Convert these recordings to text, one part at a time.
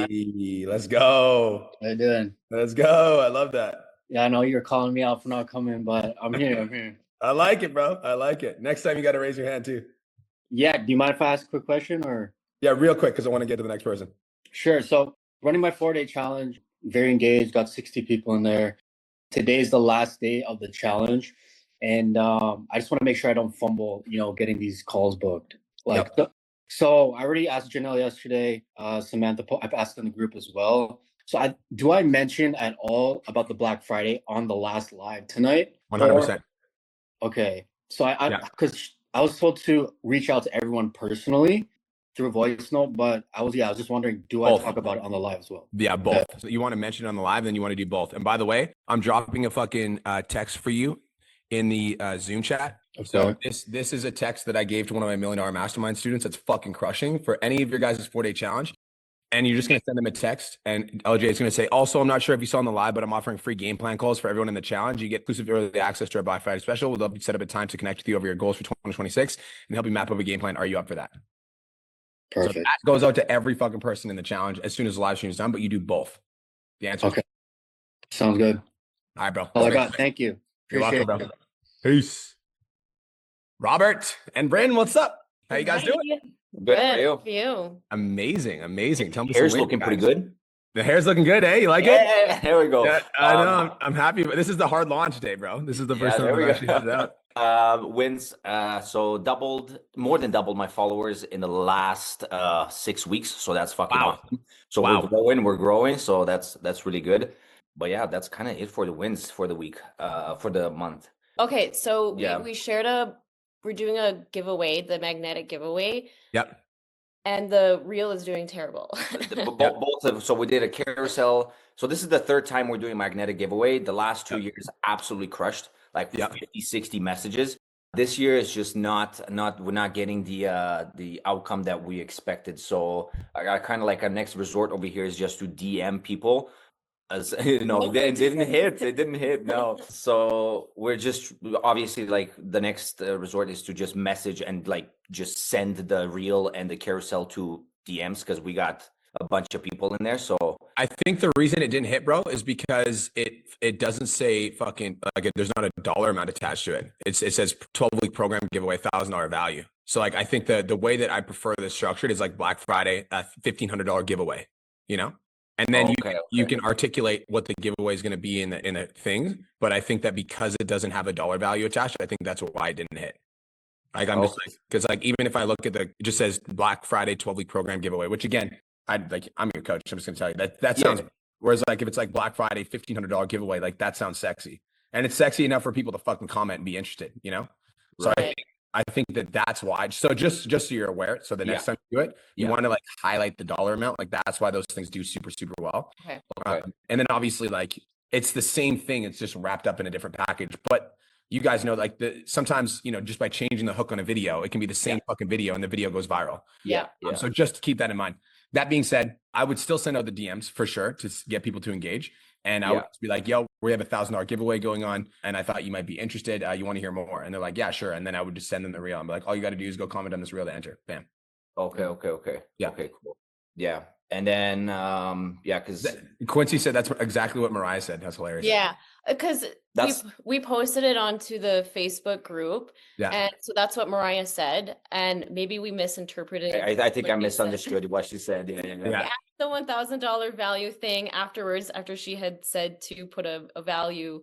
Hey, let's go. How you doing? Let's go. I love that. Yeah, I know you're calling me out for not coming, but I'm here. I'm here. I like it, bro. I like it. Next time you got to raise your hand too. Yeah, do you mind if I ask a quick question or? Yeah, real quick because I want to get to the next person. Sure. So running my 4-day challenge, very engaged, got 60 people in there. Today's the last day of the challenge. And I just want to make sure I don't fumble, getting these calls booked. Like, Yep. so I already asked Janelle yesterday, Samantha, I've asked in the group as well. So do I mention at all about the Black Friday on the last live tonight? 100%. Okay. So Yeah. because I was told to reach out to everyone personally through a voice note, but I was just wondering, do I talk about it on the live as well? Yeah, both. So you want to mention it on the live, then you want to do both. And by the way, I'm dropping a fucking text for you in the Zoom chat. Okay. So this is a text that I gave to one of my $1 Million Mastermind students that's fucking crushing for any of your guys' 4-day challenge. And you're just going to send them a text. And LJ is going to say, also, I'm not sure if you saw on the live, but I'm offering free game plan calls for everyone in the challenge. You get exclusive early access to our Black Friday special. We'd love to set up a time to connect with you over your goals for 2026 and help you map up a game plan. Are you up for that? Perfect. So that goes out to every fucking person in the challenge as soon as the live stream is done, but you do both. The answer. Okay. Sounds good. All right, bro. All I got. Thank you. You're welcome, bro. Peace. Robert and Brandon, what's up? How you guys doing? Good. How are you? Amazing. Tell me, hair's looking pretty good. The hair's looking good, eh? You like it? Yeah, there we go. Yeah, I know. I'm happy, but this is the hard launch day, bro. This is the first time we actually had it out. Wins. So more than doubled my followers in the last 6 weeks. So that's fucking awesome. So we're growing. So that's really good. But yeah, that's kind of it for the wins for the week, for the month. Okay, so we shared we're doing a giveaway, the magnetic giveaway. Yep. And the reel is doing terrible. So we did a carousel. So this is the third time we're doing magnetic giveaway. The last 2 years absolutely crushed, like 50, 60 messages. This year is just we're not getting the outcome that we expected. So I kind of like our next resort over here is just to DM people. As you know, it didn't hit. No. So we're just obviously like the next resort is to just message and like just send the reel and the carousel to DMs because we got a bunch of people in there. So I think the reason it didn't hit, bro, is because it doesn't say fucking like there's not a dollar amount attached to it. It says 12-week program giveaway, $1,000 value. So like I think the way that I prefer this structured is like Black Friday, $1,500 giveaway, you know? And then you can articulate what the giveaway is going to be in the thing. But I think that because it doesn't have a dollar value attached, I think that's why it didn't hit. Like I'm just like, because like even if I look at it just says Black Friday 12-week program giveaway, which again, I'm your coach. I'm just gonna tell you that sounds. Whereas like if it's like Black Friday $1,500 giveaway, like that sounds sexy, and it's sexy enough for people to fucking comment and be interested, you know. So I think that that's why. So just so you're aware, so the next time you do it, you want to like highlight the dollar amount. Like that's why those things do super well. Okay. And then obviously like it's the same thing. It's just wrapped up in a different package. But you guys know like sometimes just by changing the hook on a video, it can be the same fucking video and the video goes viral. Yeah. So just keep that in mind. That being said, I would still send out the DMs for sure to get people to engage. And I would be like, yo, we have $1,000 giveaway going on. And I thought you might be interested. You want to hear more? And they're like, yeah, sure. And then I would just send them the reel. I'm like, all you got to do is go comment on this reel to enter. Bam. Okay. Yeah. Okay, cool. Yeah. And then, because Quincy said that's exactly what Mariah said. That's hilarious. Yeah. Because we posted it onto the Facebook group. Yeah. And so that's what Mariah said. And maybe we misinterpreted it. I think I misunderstood what she said. Yeah. The $1,000 value thing afterwards, after she had said to put a value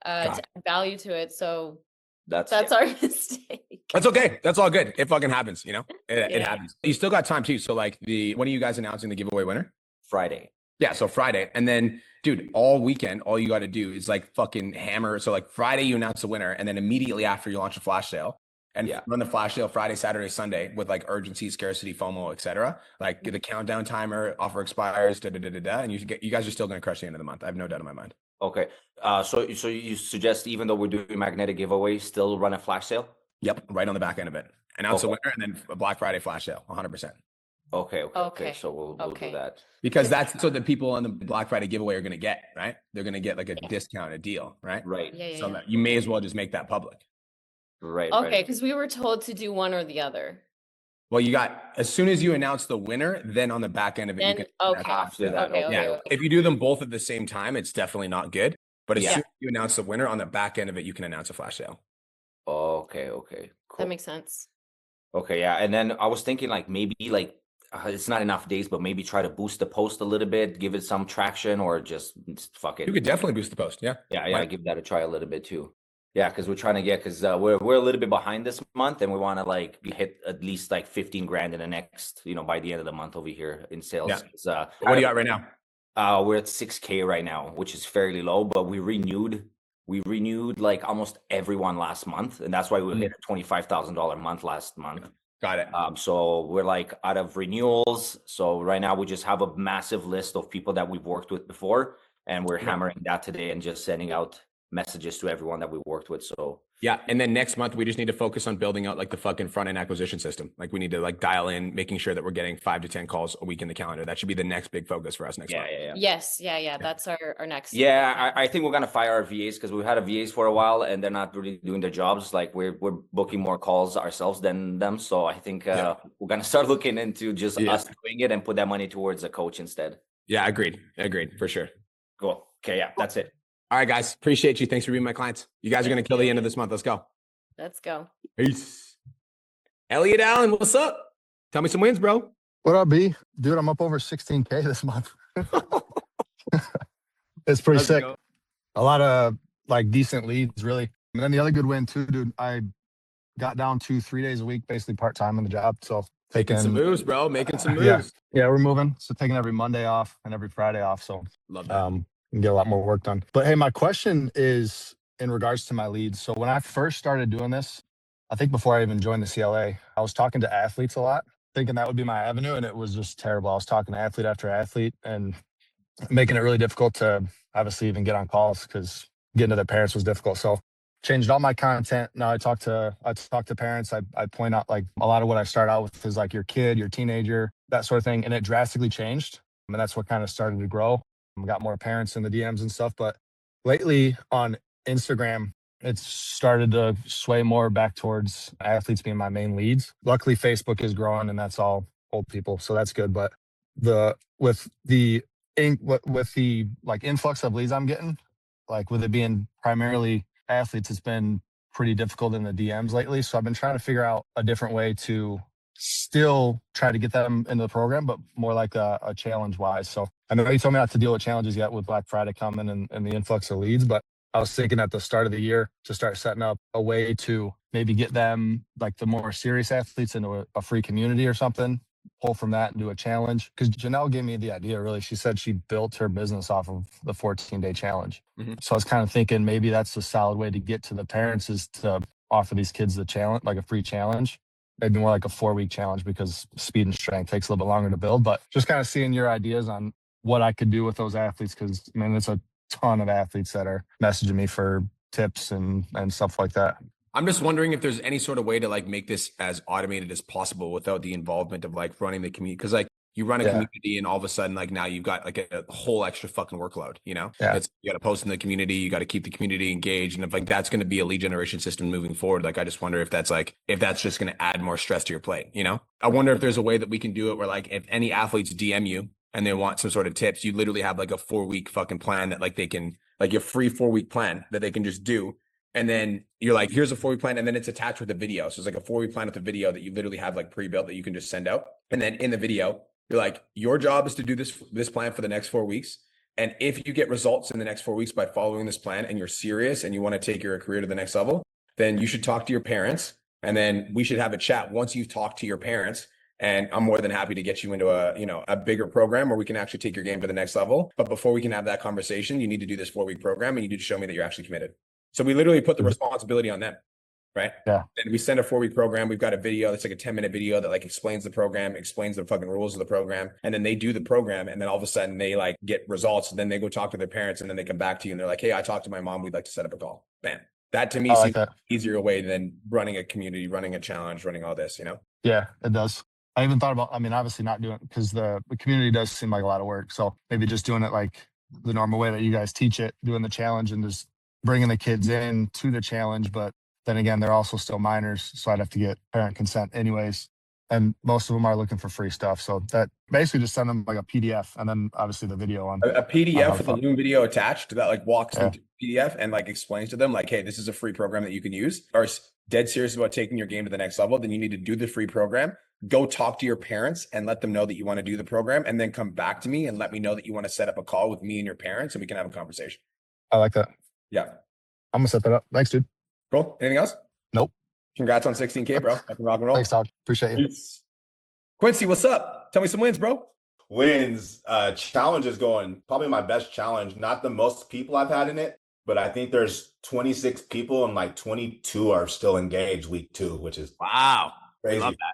to add value to it. So that's our mistake. That's okay. That's all good. It fucking happens, it happens. You still got time too. So like when are you guys announcing the giveaway winner? Friday. Yeah, so Friday. And then, dude, all weekend, all you got to do is like fucking hammer. So like Friday, you announce the winner. And then immediately after you launch a flash sale and run the flash sale Friday, Saturday, Sunday with like urgency, scarcity, FOMO, etc. Like the countdown timer, offer expires, and you guys are still going to crush the end of the month. I have no doubt in my mind. Okay. So you suggest even though we're doing magnetic giveaway, still run a flash sale? Yep. Right on the back end of it. Announce the winner and then a Black Friday flash sale, 100%. Okay. So we'll do that. Because that's so the people on the Black Friday giveaway are going to get, right? They're going to get like a discounted deal, right? Right. So that you may as well just make that public. Right. Okay. Because we were told to do one or the other. Well, you got, as soon as you announce the winner, then on the back end of it, you Then can After that, okay. If you do them both at the same time, it's definitely not good. But as Yeah. soon as you announce the winner, on the back end of it, you can announce a flash sale. Okay, cool. That makes sense. Okay, yeah. And then I was thinking like maybe like it's not enough days, but maybe try to boost the post a little bit, give it some traction, or just fuck it. You could definitely boost the post. Yeah. Yeah, give that a try a little bit too. Yeah, because we're trying to get, because we're a little bit behind this month, and we want to like hit at least like 15 grand in the next, by the end of the month over here in sales. Yeah. What do you got right now? We're at 6K right now, which is fairly low, but we renewed like almost everyone last month, and that's why we hit a $25,000 month last month. Got it. So we're like out of renewals. So right now we just have a massive list of people that we've worked with before, and we're hammering that today and just sending out messages to everyone that we worked with. So yeah, and then next month we just need to focus on building out like the fucking front end acquisition system. Like we need to like dial in, making sure that we're getting 5 to 10 calls a week in the calendar. That should be the next big focus for us next month. Yeah. Yes, that's our next. Yeah, I think we're gonna fire our VAs, because we've had a VAs for a while and they're not really doing their jobs. Like we're booking more calls ourselves than them. So I think we're gonna start looking into just us doing it and put that money towards a coach instead. Yeah, agreed for sure. Cool. Okay, yeah, that's it. All right, guys. Appreciate you. Thanks for being my clients. You guys are going to kill the end of this month. Let's go. Let's go. Peace. Elliot Allen, what's up? Tell me some wins, bro. What up, B? Dude, I'm up over 16K this month. It's pretty sick. Go. A lot of like decent leads, really. And then the other good win too, dude, I got down to 3 days a week, basically part-time in the job. So making some moves, bro. Making some moves. Yeah, we're moving. So taking every Monday off and every Friday off. So love that. And get a lot more work done. But hey, my question is in regards to my leads. So when I first started doing this, I think before I even joined the CLA, I was talking to athletes a lot, thinking that would be my avenue, and it was just terrible. I was talking to athlete after athlete and making it really difficult to obviously even get on calls, because getting to their parents was difficult. So changed all my content. Now I talk to parents. I point out like a lot of what I start out with is like your kid, your teenager, that sort of thing. And it drastically changed. And that's what kind of started to grow. We got more parents in the DMs and stuff. But lately on Instagram, it's started to sway more back towards athletes being my main leads. Luckily, Facebook is growing, and that's all old people, so that's good. But with the like influx of leads I'm getting, like with it being primarily athletes, it's been pretty difficult in the DMs lately. So I've been trying to figure out a different way to still try to get them into the program, but more like a challenge wise. So I know you told me not to deal with challenges yet with Black Friday coming and the influx of leads, but I was thinking at the start of the year to start setting up a way to maybe get them, like the more serious athletes, into a free community or something, pull from that and do a challenge. Because Janelle gave me the idea, really. She said she built her business off of the 14-day challenge. Mm-hmm. So I was kind of thinking maybe that's a solid way to get to the parents, is to offer these kids the challenge, like a free challenge. Maybe more like a 4-week challenge, because speed and strength takes a little bit longer to build. But just kind of seeing your ideas on what I could do with those athletes, because, man, it's a ton of athletes that are messaging me for tips and stuff like that. I'm just wondering if there's any sort of way to like make this as automated as possible without the involvement of like running the community. Because like you run a community and all of a sudden like now you've got like a whole extra fucking workload, you know? You got to post in the community, you got to keep the community engaged. And if like that's going to be a lead generation system moving forward, like I just wonder if that's just going to add more stress to your plate, you know? I wonder if there's a way that we can do it where like if any athletes DM you and they want some sort of tips, you literally have like a 4-week fucking plan that like they can, like your free 4-week plan that they can just do. And then you're like, here's a 4-week plan. And then it's attached with a video. So it's like a 4-week plan with a video that you literally have like pre-built that you can just send out. And then in the video, you're like, your job is to do this plan for the next 4 weeks. And if you get results in the next 4 weeks by following this plan and you're serious and you want to take your career to the next level, then you should talk to your parents. And then we should have a chat once you've talked to your parents. And I'm more than happy to get you into a bigger program where we can actually take your game to the next level. But before we can have that conversation, you need to do this 4-week program and you need to show me that you're actually committed. So we literally put the responsibility on them, right? Yeah. And we send a 4-week program. We've got a video that's like a 10-minute video that like explains the program, explains the fucking rules of the program. And then they do the program. And then all of a sudden they like get results. And then they go talk to their parents and then they come back to you and they're like, hey, I talked to my mom. We'd like to set up a call. Bam. That to me seems like an easier way than running a community, running a challenge, running all this, you know? Yeah, it does. I even thought about, obviously not doing it because the community does seem like a lot of work. So maybe just doing it like the normal way that you guys teach it, doing the challenge and just bringing the kids in to the challenge. But then again, they're also still minors. So I'd have to get parent consent anyways. and most of them are looking for free stuff. So that basically just send them like a PDF, and then obviously the video on a on how PDF to with a Loom video attached that like walks Yeah. them through PDF and like explains to them like, hey, this is a free program that you can use. Are dead serious about taking your game to the next level, then you need to do the free program. Go talk to your parents and let them know that you want to do the program, and then come back to me and let me know that you want to set up a call with me and your parents, and we can have a conversation. I like that. Yeah. I'm gonna set that up. Thanks, dude. Cool. Anything else? Nope. Congrats on 16K, bro. Fucking rock and roll. Thanks, Todd. Appreciate you. Peace. Quincy, what's up? Tell me some wins, bro. Wins. Challenge is going probably my best challenge. Not the most people I've had in it, but I think there's 26 people and like 22 are still engaged week 2, which is wow. Crazy. I love that.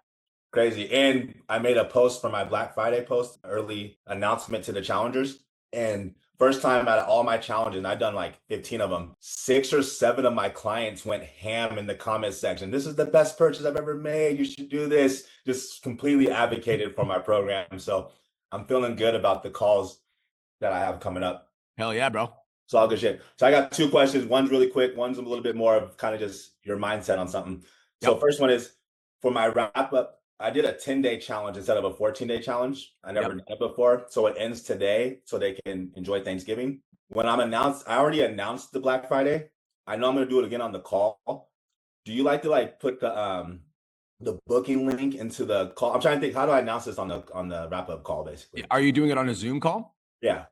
Crazy. And I made a post for my Black Friday post, early announcement to the challengers. And first time out of all my challenges, and I've done like 15 of them, 6 or 7 of my clients went ham in the comment section. This is the best purchase I've ever made. You should do this. Just completely advocated for my program. So I'm feeling good about the calls that I have coming up. Hell yeah, bro. It's all good shit. So I got 2 questions. One's really quick. One's a little bit more of kind of just your mindset on something. So first one is, for my wrap up, I did a 10-day challenge instead of a 14-day challenge. I never done it before. So it ends today so they can enjoy Thanksgiving. When I already announced the Black Friday. I know I'm going to do it again on the call. Do you like to like put the booking link into the call? I'm trying to think, how do I announce this on the wrap up call basically? Are you doing it on a Zoom call? Yeah.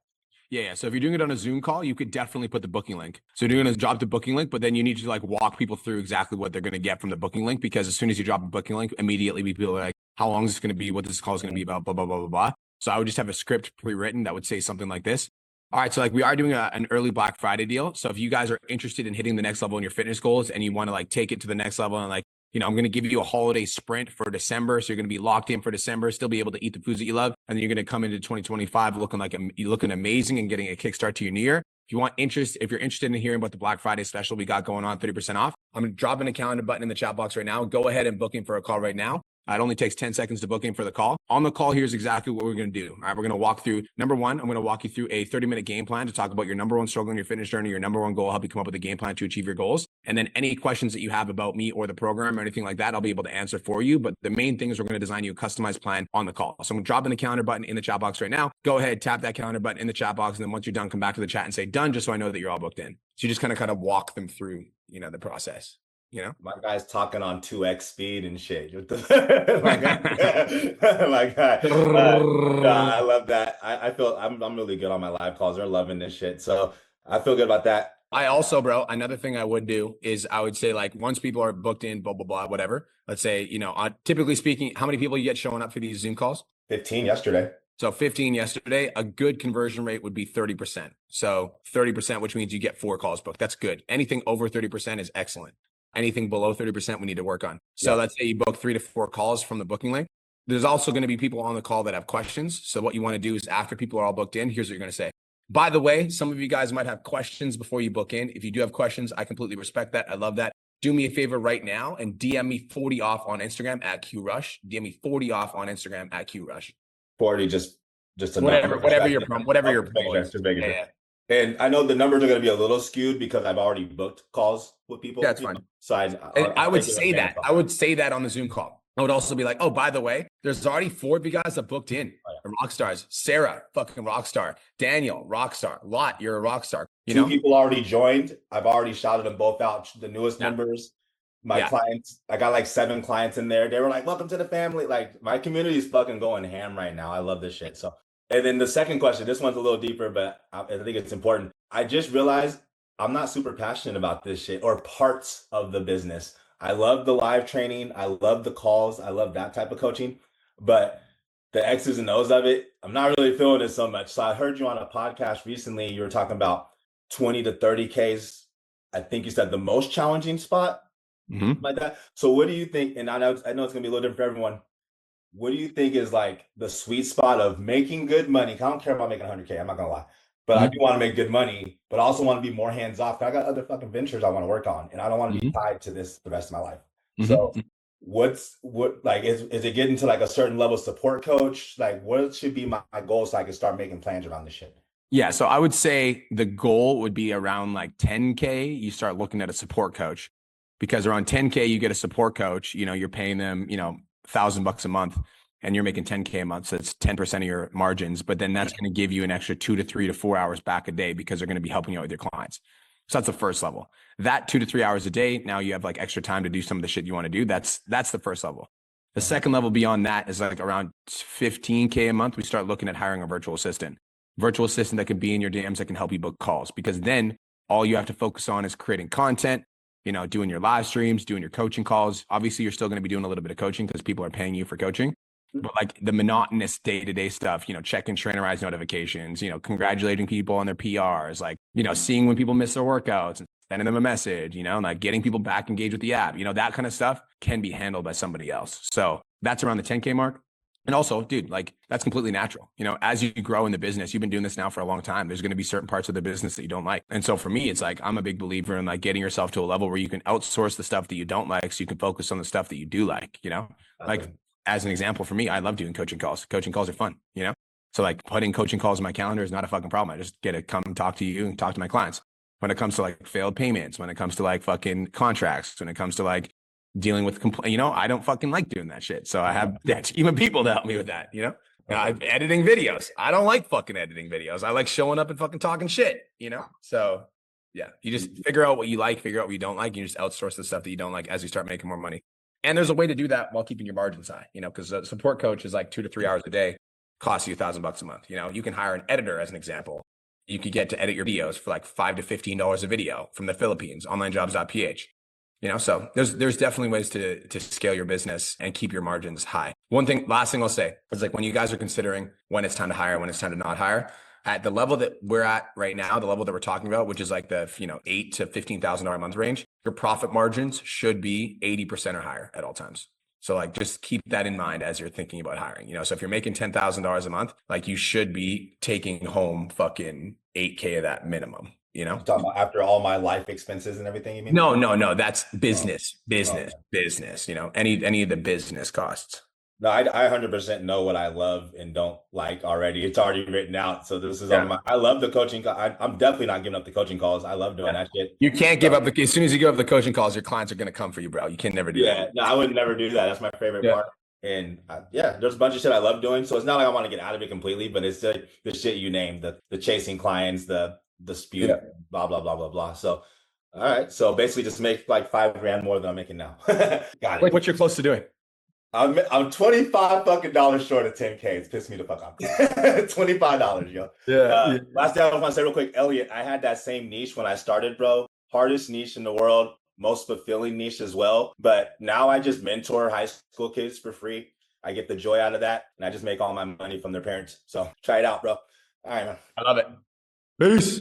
Yeah. So if you're doing it on a Zoom call, you could definitely put the booking link. So you're going to drop the booking link, but then you need to like walk people through exactly what they're going to get from the booking link, because as soon as you drop a booking link, immediately people are like, how long is this going to be? What this call is going to be about, blah, blah, blah, blah, blah. So I would just have a script pre-written that would say something like this. All right. So like we are doing an early Black Friday deal. So if you guys are interested in hitting the next level in your fitness goals and you want to like take it to the next level and like, you know, I'm going to give you a holiday sprint for December. So you're going to be locked in for December, still be able to eat the foods that you love. And then you're going to come into 2025 looking amazing and getting a kickstart to your new year. If you're interested in hearing about the Black Friday special we got going on, 30% off, I'm going to drop in a calendar button in the chat box right now. Go ahead and book in for a call right now. It only takes 10 seconds to book in for the call. On the call, here's exactly what we're going to do. All right, we're going to walk through, number one, I'm going to walk you through a 30-minute game plan to talk about your number one struggle in your fitness journey, your number one goal, help you come up with a game plan to achieve your goals. And then any questions that you have about me or the program or anything like that, I'll be able to answer for you. But the main thing is we're going to design you a customized plan on the call. So I'm going to drop in the calendar button in the chat box right now. Go ahead, tap that calendar button in the chat box. And then once you're done, come back to the chat and say done, just so I know that you're all booked in. So you just kind of walk them through, the process. My guy's talking on 2x speed and shit. My guy. I love that. I feel I'm really good on my live calls. They're loving this shit. So I feel good about that. I also, bro, another thing I would do is I would say like once people are booked in, blah, blah, blah, whatever. Let's say, typically speaking, how many people you get showing up for these Zoom calls? 15 yesterday. So 15 yesterday, a good conversion rate would be 30%. So 30%, which means you get 4 calls booked. That's good. Anything over 30% is excellent. Anything below 30%, we need to work on. So let's say you book 3 to 4 calls from the booking link. There's also going to be people on the call that have questions. So what you want to do is after people are all booked in, here's what you're going to say. By the way, some of you guys might have questions before you book in. If you do have questions, I completely respect that. I love that. Do me a favor right now and DM me 40 off on Instagram at QRush. DM me 40 off on Instagram at QRush. 40, just whatever your promo is. Yeah. And I know the numbers are going to be a little skewed because I've already booked calls with people. That's fine. So I would say that. I would say that on the Zoom call. I would also be like, oh, by the way, there's already 4 of you guys that booked in. Rock stars. Sarah, fucking rock star. Daniel, rock star. Lot, you're a rock star. 2 people already joined. I've already shouted them both out. The newest members. My clients, I got like 7 clients in there. They were like, welcome to the family. Like my community is fucking going ham right now. I love this shit. So, and then the second question, this one's a little deeper, but I think it's important. I just realized I'm not super passionate about this shit or parts of the business. I love the live training. I love the calls. I love that type of coaching, but the X's and O's of it, I'm not really feeling it so much. So I heard you on a podcast recently. You were talking about 20 to 30 Ks. I think you said the most challenging spot, like that. So what do you think? And I know it's gonna be a little different for everyone. What do you think is like the sweet spot of making good money? I don't care about making 100K. I'm not gonna lie, but I do want to make good money, but I also want to be more hands off. I got other fucking ventures I want to work on, and I don't want to be tied to this the rest of my life. So what is it getting to like a certain level of support coach? Like what should be my goal so I can start making plans around this shit? Yeah. So I would say the goal would be around like 10K. You start looking at a support coach, because around 10K, you get a support coach, you're paying them, $1,000 a month and you're making 10K a month. So it's 10% of your margins, but then that's going to give you an extra 2 to 3 to 4 hours back a day because they're going to be helping you out with your clients. So that's the first level. That 2 to 3 hours a day, now you have like extra time to do some of the shit you want to do. That's the first level. The second level beyond that is like around 15K a month. We start looking at hiring a virtual assistant that can be in your DMs that can help you book calls, because then all you have to focus on is creating content, you know, doing your live streams, doing your coaching calls. Obviously, you're still going to be doing a little bit of coaching because people are paying you for coaching. But like the monotonous day-to-day stuff, you know, checking trainerized notifications, you know, congratulating people on their PRs, like, you know, seeing when people miss their workouts and sending them a message, you know, and like getting people back engaged with the app, you know, that kind of stuff can be handled by somebody else. So that's around the 10K mark. And also, dude, like that's completely natural. You know, as you grow in the business, you've been doing this now for a long time. There's going to be certain parts of the business that you don't like. And so for me, it's like, I'm a big believer in like getting yourself to a level where you can outsource the stuff that you don't like so you can focus on the stuff that you do like, you know, like as an example for me, I love doing coaching calls. Coaching calls are fun, you know? So like putting coaching calls in my calendar is not a fucking problem. I just get to come talk to you and talk to my clients. When it comes to like failed payments, when it comes to like fucking contracts, when it comes to like dealing with you know, I don't fucking like doing that shit. So I have that team of people to help me with that, you know? I'm editing videos. I don't like fucking editing videos. I like showing up and fucking talking shit, you know? So yeah, you just figure out what you like, figure out what you don't like. You just outsource the stuff that you don't like as you start making more money. And there's a way to do that while keeping your margins high, you know, because a support coach is like 2 to 3 hours a day, costs you $1,000 a month. You know, you can hire an editor as an example. You could get to edit your videos for like $5 to $15 a video from the Philippines, onlinejobs.ph. You know, so there's definitely ways to scale your business and keep your margins high. Last thing I'll say is like when you guys are considering when it's time to hire, when it's time to not hire, at the level that we're at right now, the level that we're talking about, which is like the, you know, $8,000 to $15,000 a month range, your profit margins should be 80% or higher at all times. So like, just keep that in mind as you're thinking about hiring, you know, so if you're making $10,000 a month, like you should be taking home fucking 8K of that minimum, you know? You're talking about after all my life expenses and everything, you mean? No, that's business, you know, any of the business costs. No, I 100% know what I love and don't like already. It's already written out. So this is on I love the coaching. I'm definitely not giving up the coaching calls. I love doing that shit. You can't give up as soon as you give up the coaching calls, your clients are going to come for you, bro. You can never do that. No, I would never do that. That's my favorite part. And there's a bunch of shit I love doing. So it's not like I want to get out of it completely, but it's the shit you named, the chasing clients, the dispute, blah, blah, blah, blah, blah. So, all right. So basically just make like $5,000 more than I'm making now. Got it. What you're close to doing? I'm $25 fucking dollars short of 10K. It's pissed me the fuck off. $25, yo. Last thing I want to say real quick, Elliot, I had that same niche when I started, bro. Hardest niche in the world, most fulfilling niche as well. But now I just mentor high school kids for free. I get the joy out of that, and I just make all my money from their parents. So try it out, bro. All right, man. I love it. Peace.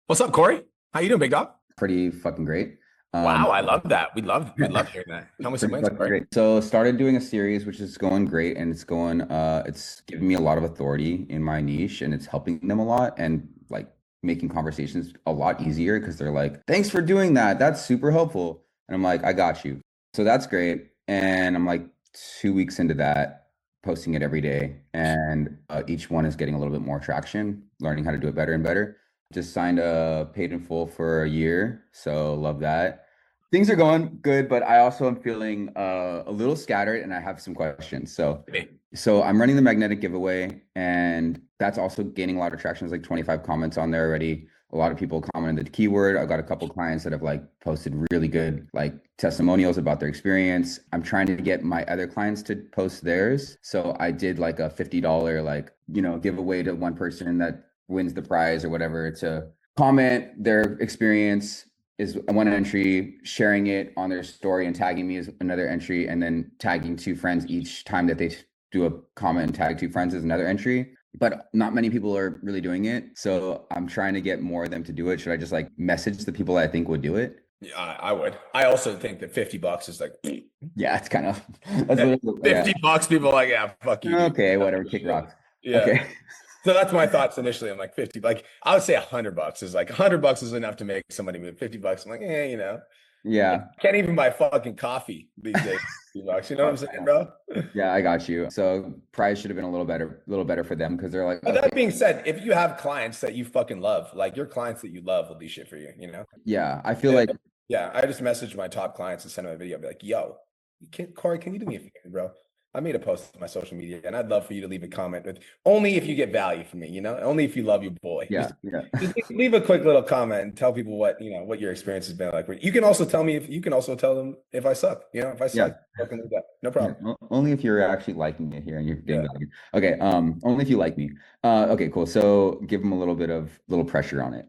What's up, Corey? How you doing, big dog? Pretty fucking great. Wow, I love that. We love hearing that. Tell me some wins. Great. So started doing a series, which is going great, and it's giving me a lot of authority in my niche, and it's helping them a lot, and like making conversations a lot easier because they're like, "Thanks for doing that. That's super helpful." And I'm like, "I got you." So that's great. And I'm like 2 weeks into that, posting it every day, and each one is getting a little bit more traction, learning how to do it better and better. Just signed a paid in full for a year, so love that. Things are going good, but I also am feeling a little scattered, and I have some questions. So I'm running the magnetic giveaway, and that's also gaining a lot of traction. There's like 25 comments on there already. A lot of people commented the keyword. I've got a couple clients that have like posted really good like testimonials about their experience. I'm trying to get my other clients to post theirs. So I did like a $50 like, you know, giveaway to one person that wins the prize or whatever to comment their experience is one entry, sharing it on their story and tagging me is another entry, and then tagging 2 friends each time that they do a comment and tag 2 friends is another entry. But not many people are really doing it. So I'm trying to get more of them to do it. Should I just like message the people I think would do it? Yeah, I would. I also think that $50 is like, yeah, it's kind of $50. People are like, yeah, fuck you. Okay, whatever. Kick rocks. Yeah. Okay. So that's my thoughts initially. I'm like 50. Like I would say $100 is like $100 is enough to make somebody move. $50. I'm like, you know. Yeah. I can't even buy fucking coffee these days. $50. You know what I'm saying, bro? Yeah, I got you. So price should have been a little better for them because they're like. But that being said, if you have clients that you fucking love, like your clients that you love will do shit for you, you know? Yeah, I feel like. Yeah, I just messaged my top clients and sent them a video. I'll be like, yo, Corey, can you do me a favor, bro? I made a post on my social media, and I'd love for you to leave a comment with only if you get value from me, only if you love your boy. Yeah, Just leave a quick little comment and tell people what your experience has been like. You can also tell them if I suck. If I suck, no problem. Yeah, only if you're actually liking it here and you're getting value. Okay, only if you like me. Okay, cool. So give them a little pressure on it.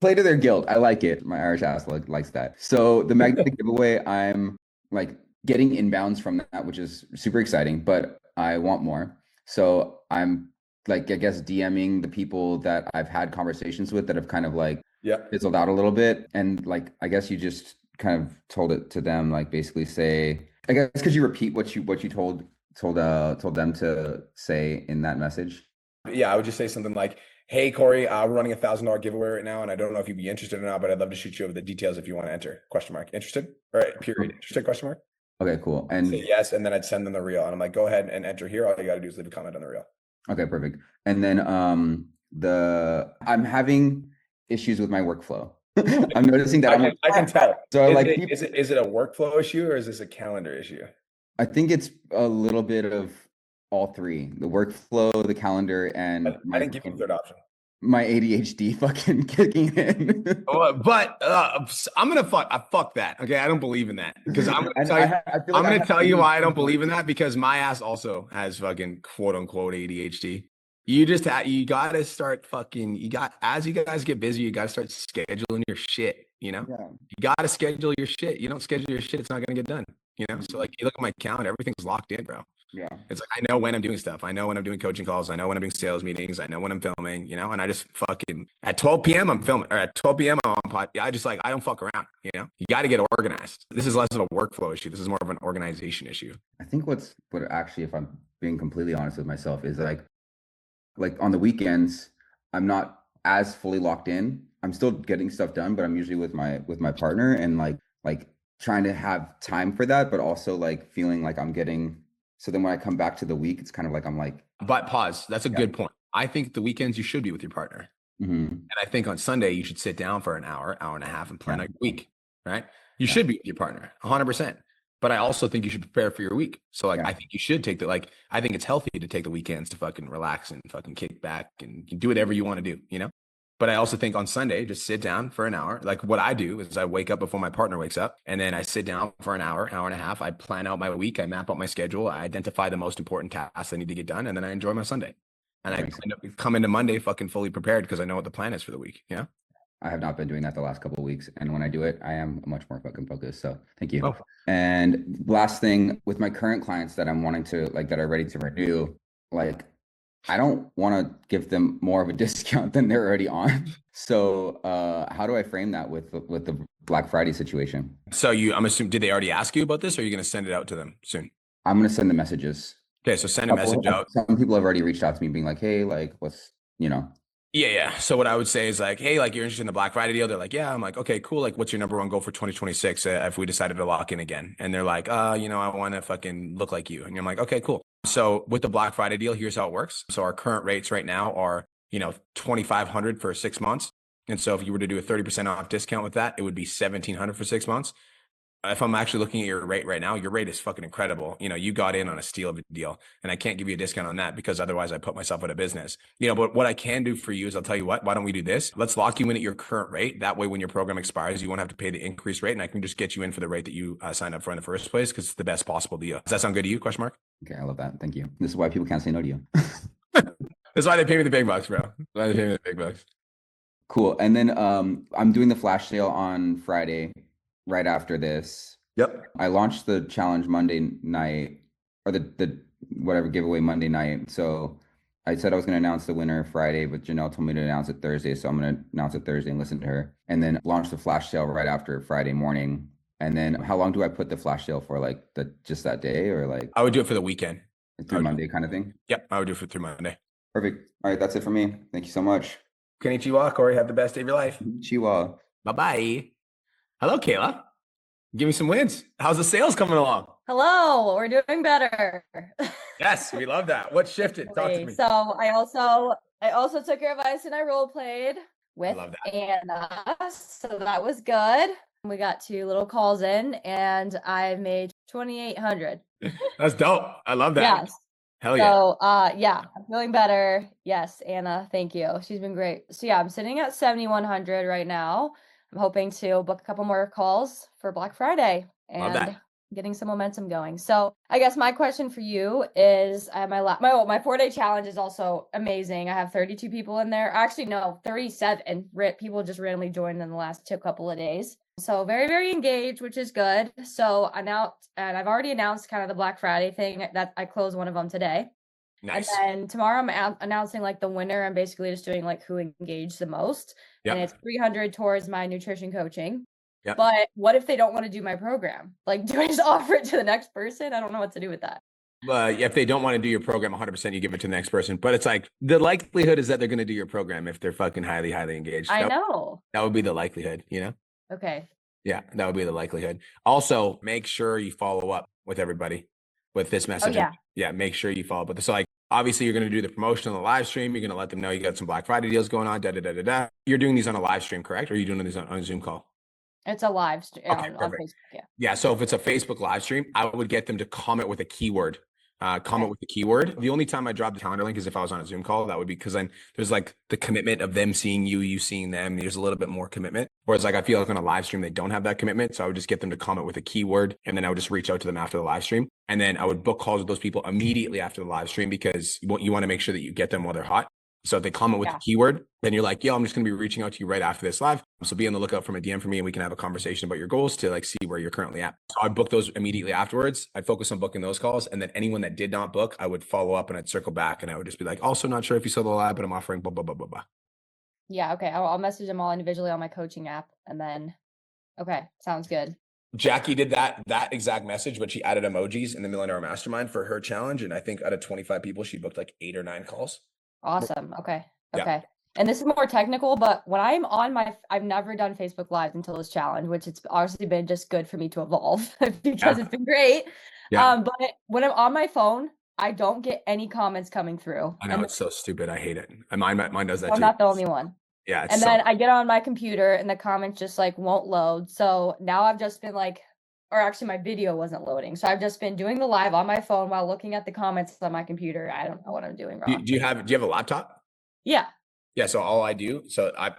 Play to their guilt. I like it. My Irish ass likes that. So the magnetic giveaway, I'm like getting inbounds from that, which is super exciting, but I want more. So I'm like, I guess, DMing the people that I've had conversations with that have kind of like fizzled out a little bit. And like, I guess you just kind of told it to them, like basically say, I guess, could you repeat what you told them to say in that message? Yeah, I would just say something like, hey, Corey, we're running $1,000 giveaway right now, and I don't know if you'd be interested or not, but I'd love to shoot you over the details if you want to enter. ? Interested? All right, period. Interested? ? Okay, cool. And say yes, and then I'd send them the reel, and I'm like, go ahead and enter here. All you got to do is leave a comment on the reel. Okay, perfect. And then I'm having issues with my workflow. I'm noticing that I can tell. So is it a workflow issue or is this a calendar issue? I think it's a little bit of all three: the workflow, the calendar, and I didn't give you a third option. My ADHD fucking kicking in. But I'm gonna fuck that. Okay, I don't believe in that because I'm gonna tell you why I don't believe in that, because my ass also has fucking quote unquote ADHD. You gotta start as you guys get busy, you gotta start scheduling your shit. You gotta schedule your shit. You don't schedule your shit, it's not gonna get done. So like you look at my calendar, everything's locked in, bro. Yeah. It's like I know when I'm doing stuff. I know when I'm doing coaching calls. I know when I'm doing sales meetings. I know when I'm filming, and I just fucking at 12 p.m. I'm filming, or at 12 p.m. I'm on pod. I don't fuck around, You got to get organized. This is less of a workflow issue. This is more of an organization issue. I think what actually, if I'm being completely honest with myself, is like on the weekends, I'm not as fully locked in. I'm still getting stuff done, but I'm usually with my partner and like trying to have time for that, but also like feeling like I'm getting. So then when I come back to the week, it's kind of like I'm like. But pause. That's a good point. I think the weekends you should be with your partner. Mm-hmm. And I think on Sunday you should sit down for an hour and a half and plan a week, right? You should be with your partner 100%. But I also think you should prepare for your week. So I think you should take I think it's healthy to take the weekends to fucking relax and fucking kick back and do whatever you want to do, But I also think on Sunday, just sit down for an hour. Like what I do is I wake up before my partner wakes up, and then I sit down for an hour and a half. I plan out my week. I map out my schedule. I identify the most important tasks I need to get done, and then I enjoy my Sunday. And I come into Monday fucking fully prepared because I know what the plan is for the week. Yeah. I have not been doing that the last couple of weeks. And when I do it, I am much more fucking focused. So thank you. Oh. And last thing, with my current clients that I'm wanting to that are ready to renew, I don't want to give them more of a discount than they're already on. So how do I frame that with the Black Friday situation? So I'm assuming, did they already ask you about this, or are you going to send it out to them soon? I'm going to send the messages. Okay, so send a message out. Some people have already reached out to me being like, hey, like what's, Yeah. So what I would say is like, hey, like you're interested in the Black Friday deal? They're like, yeah. I'm like, okay, cool. Like what's your number one goal for 2026 if we decided to lock in again? And they're like, I want to fucking look like you. And I'm like, okay, cool. So with the Black Friday deal, here's how it works. So our current rates right now are, $2,500 for 6 months. And so if you were to do a 30% off discount with that, it would be $1,700 for 6 months. If I'm actually looking at your rate right now, your rate is fucking incredible. You got in on a steal of a deal, and I can't give you a discount on that because otherwise I put myself out of business. But what I can do for you is I'll tell you what, why don't we do this? Let's lock you in at your current rate. That way, when your program expires, you won't have to pay the increased rate, and I can just get you in for the rate that you signed up for in the first place because it's the best possible deal. Does that sound good to you? ? Okay, I love that. Thank you. This is why people can't say no to you. That's why they pay me the big bucks, bro. That's why they pay me the big bucks. Cool. And then I'm doing the flash sale on Friday right after this. Yep. I launched the challenge Monday night, or the whatever giveaway Monday night. So I said I was going to announce the winner Friday, but Janelle told me to announce it Thursday. So I'm going to announce it Thursday and listen to her, and then launch the flash sale right after Friday morning. And then how long do I put the flash sale for? Like just that day, or like? I would do it for the weekend. Through Monday kind of thing? Yep. I would do it through Monday. Perfect. All right. That's it for me. Thank you so much. Konnichiwa, Corey. Have the best day of your life. Konnichiwa. Bye-bye. Hello, Kayla. Give me some wins. How's the sales coming along? Hello, we're doing better. Yes, we love that. What shifted? Talk to me. So I also took your advice and I role played with Anna. So that was good. We got 2 little calls in and I've made 2,800. That's dope. I love that. Yes. Hell yeah. So, yeah, I'm feeling better. Yes, Anna, thank you. She's been great. So yeah, I'm sitting at 7,100 right now. I'm hoping to book a couple more calls for Black Friday Love that. and getting some momentum going. So I guess my question for you is, my 4-day challenge is also amazing. I have 32 people in there. Actually, no, 37. People just randomly joined in the last couple of days. So very, very engaged, which is good. So and I've already announced kind of the Black Friday thing that I closed one of them today. Nice. And then tomorrow I'm announcing like the winner. I'm basically just doing like who engaged the most. Yep. And it's 300 towards my nutrition coaching. Yep. But what if they don't want to do my program? Like, do I just offer it to the next person? I don't know what to do with that. If they don't want to do your program 100%, you give it to the next person. But it's like the likelihood is that they're going to do your program if they're fucking highly, highly engaged. I know. That would be the likelihood, you know? Okay. Yeah, that would be the likelihood. Also, make sure you follow up with everybody with this message. Oh, yeah, make sure you follow up with this. So like, obviously, you're going to do the promotion on the live stream. You're going to let them know you got some Black Friday deals going on. You're doing these on a live stream, correct? Or are you doing these on a Zoom call? It's a live stream Okay, on perfect. Facebook. Yeah. Yeah. So if it's a Facebook live stream, I would get them to comment with a keyword. With the keyword. The only time I drop the calendar link is if I was on a Zoom call. That would be because then there's like the commitment of them seeing you seeing them. There's a little bit more commitment. Whereas like I feel like on a live stream, they don't have that commitment. So I would just get them to comment with a keyword and then I would just reach out to them after the live stream. And then I would book calls with those people immediately after the live stream because you want to make sure that you get them while they're hot. So if they comment with the keyword, then you're like, yo, I'm just going to be reaching out to you right after this live. So be on the lookout from a DM for me and we can have a conversation about your goals to like see where you're currently at. So I'd book those immediately afterwards. I'd focus on booking those calls. And then anyone that did not book, I would follow up and I'd circle back and I would just be like, also not sure if you saw the live, but I'm offering blah, blah, blah, blah, blah. Yeah. Okay. I'll message them all individually on my coaching app. And then, okay. Sounds good. Jackie did that exact message, but she added emojis in the Millionaire Mastermind for her challenge. And I think out of 25 people, she booked like 8 or 9 calls. Awesome. Okay. Yeah. Okay. And this is more technical, but when I'm on I've never done Facebook Live until this challenge, which it's obviously been just good for me to evolve because it's been great. Yeah. But when I'm on my phone, I don't get any comments coming through. I know, it's so stupid. I hate it. And mine does that too. I'm not the only one. Yeah. And then I get on my computer and the comments just like won't load. So now I've just been like, or actually my video wasn't loading. So I've just been doing the live on my phone while looking at the comments on my computer. I don't know what I'm doing wrong. Do you have a laptop? Yeah. Yeah. So all I do,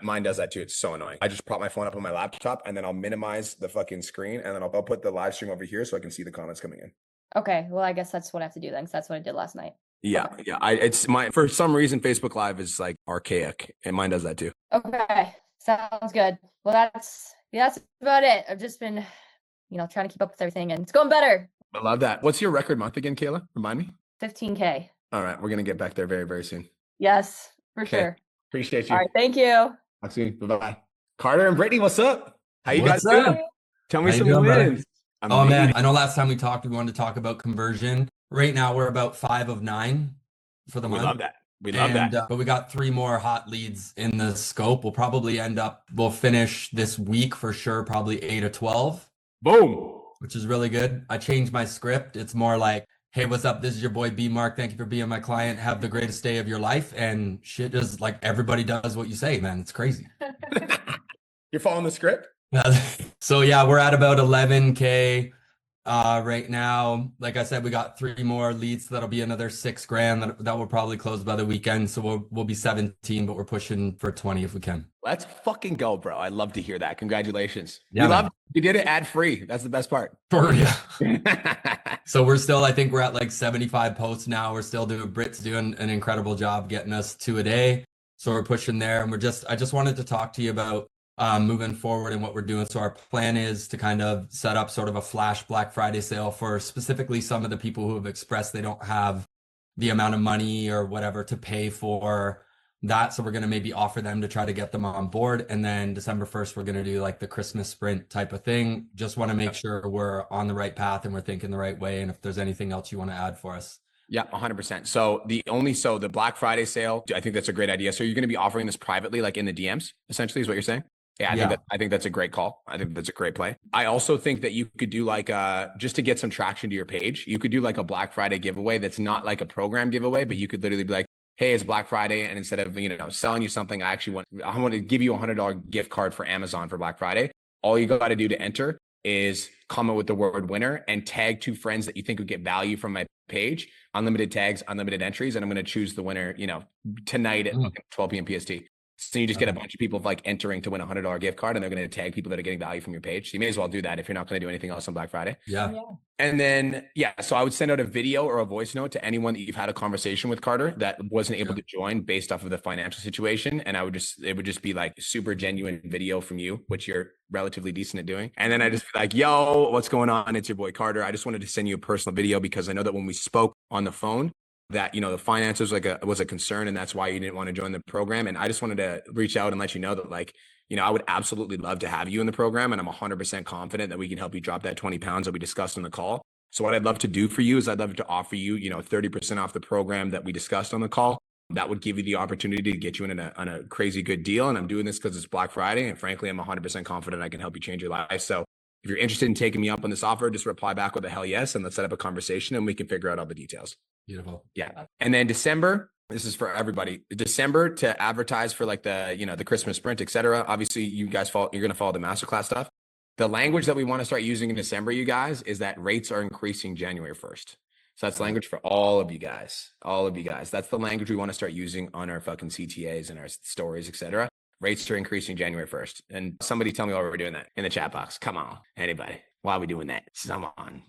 mine does that too. It's so annoying. I just prop my phone up on my laptop and then I'll minimize the fucking screen and then I'll put the live stream over here so I can see the comments coming in. Okay. Well, I guess that's what I have to do then, because that's what I did last night. Yeah. Okay. Yeah. For some reason, Facebook Live is like archaic and mine does that too. Okay. Sounds good. Well, that's about it. I've just been, trying to keep up with everything and it's going better. I love that. What's your record month again, Kayla? Remind me. 15K. All right. We're going to get back there very, very soon. Yes, for sure. Appreciate you. All right. Thank you. Talk soon. Bye-bye. Carter and Brittany, what's up? How you What's guys up? doing? Tell me How you some doing, brother? wins. Oh man, I know last time we talked, we wanted to talk about conversion. Right now we're about 5 of 9 for the month. We love that. We love that. But we got 3 more hot leads in the scope. We'll finish this week for sure, probably 8 or 12. Boom. Which is really good. I changed my script. It's more like, hey, what's up? This is your boy B Mark. Thank you for being my client. Have the greatest day of your life. And shit is like everybody does what you say, man. It's crazy. You're following the script? So yeah, we're at about 11K right now. Like I said, we got 3 more leads. That'll be another $6,000 that will probably close by the weekend. So we'll be 17, but we're pushing for 20 if we can. Let's fucking go, bro. I'd love to hear that. Congratulations. Yeah, You did it ad free. That's the best part. So I think we're at like 75 posts now. Britt's doing an incredible job getting us 2 a day. So we're pushing there. And I just wanted to talk to you about moving forward and what we're doing. So our plan is to kind of set up sort of a flash Black Friday sale for specifically some of the people who have expressed they don't have the amount of money or whatever to pay for that. So we're going to maybe offer them to try to get them on board. And then December 1st, we're going to do like the Christmas sprint type of thing. Just want to make sure we're on the right path and we're thinking the right way. And if there's anything else you want to add for us. Yeah, 100%. So the Black Friday sale, I think that's a great idea. So you're going to be offering this privately, like in the DMs, essentially is what you're saying? Yeah, I think that's a great call. I think that's a great play. I also think that you could do like just to get some traction to your page, you could do like a Black Friday giveaway that's not like a program giveaway, but you could literally be like, hey, it's Black Friday. And instead of, selling you something, I want to give you $100 gift card for Amazon for Black Friday. All you got to do to enter is comment with the word winner and tag 2 friends that you think would get value from my page. Unlimited tags, unlimited entries, and I'm going to choose the winner, tonight at 12 p.m. PST. So you just get a bunch of people like entering to win a $100 gift card, and they're going to tag people that are getting value from your page. So you may as well do that if you're not going to do anything else on Black Friday. Yeah. And then, so I would send out a video or a voice note to anyone that you've had a conversation with, Carter, that wasn't able to join based off of the financial situation. And it would just be like super genuine video from you, which you're relatively decent at doing. And then I just be like, yo, what's going on? It's your boy Carter. I just wanted to send you a personal video because I know that when we spoke on the phone, that, the finances was a concern, and that's why you didn't want to join the program. And I just wanted to reach out and let you know that, like, I would absolutely love to have you in the program, and I'm 100% confident that we can help you drop that 20 pounds that we discussed on the call. So what I'd love to do for you is I'd love to offer you, 30% off the program that we discussed on the call. That would give you the opportunity to get you in on a crazy good deal. And I'm doing this because it's Black Friday, and frankly, I'm 100% confident I can help you change your life. So if you're interested in taking me up on this offer, just reply back with a hell yes, and let's set up a conversation and we can figure out all the details. Beautiful. Yeah. And then December, this is for everybody. December to advertise for like the, the Christmas sprint, et cetera. Obviously, you guys you're going to follow the masterclass stuff. The language that we want to start using in December, you guys, is that rates are increasing January 1st. So that's language for all of you guys. That's the language we want to start using on our fucking CTAs and our stories, et cetera. Rates are increasing January 1st. And somebody tell me why we're doing that in the chat box. Come on, anybody. Why are we doing that? Come on.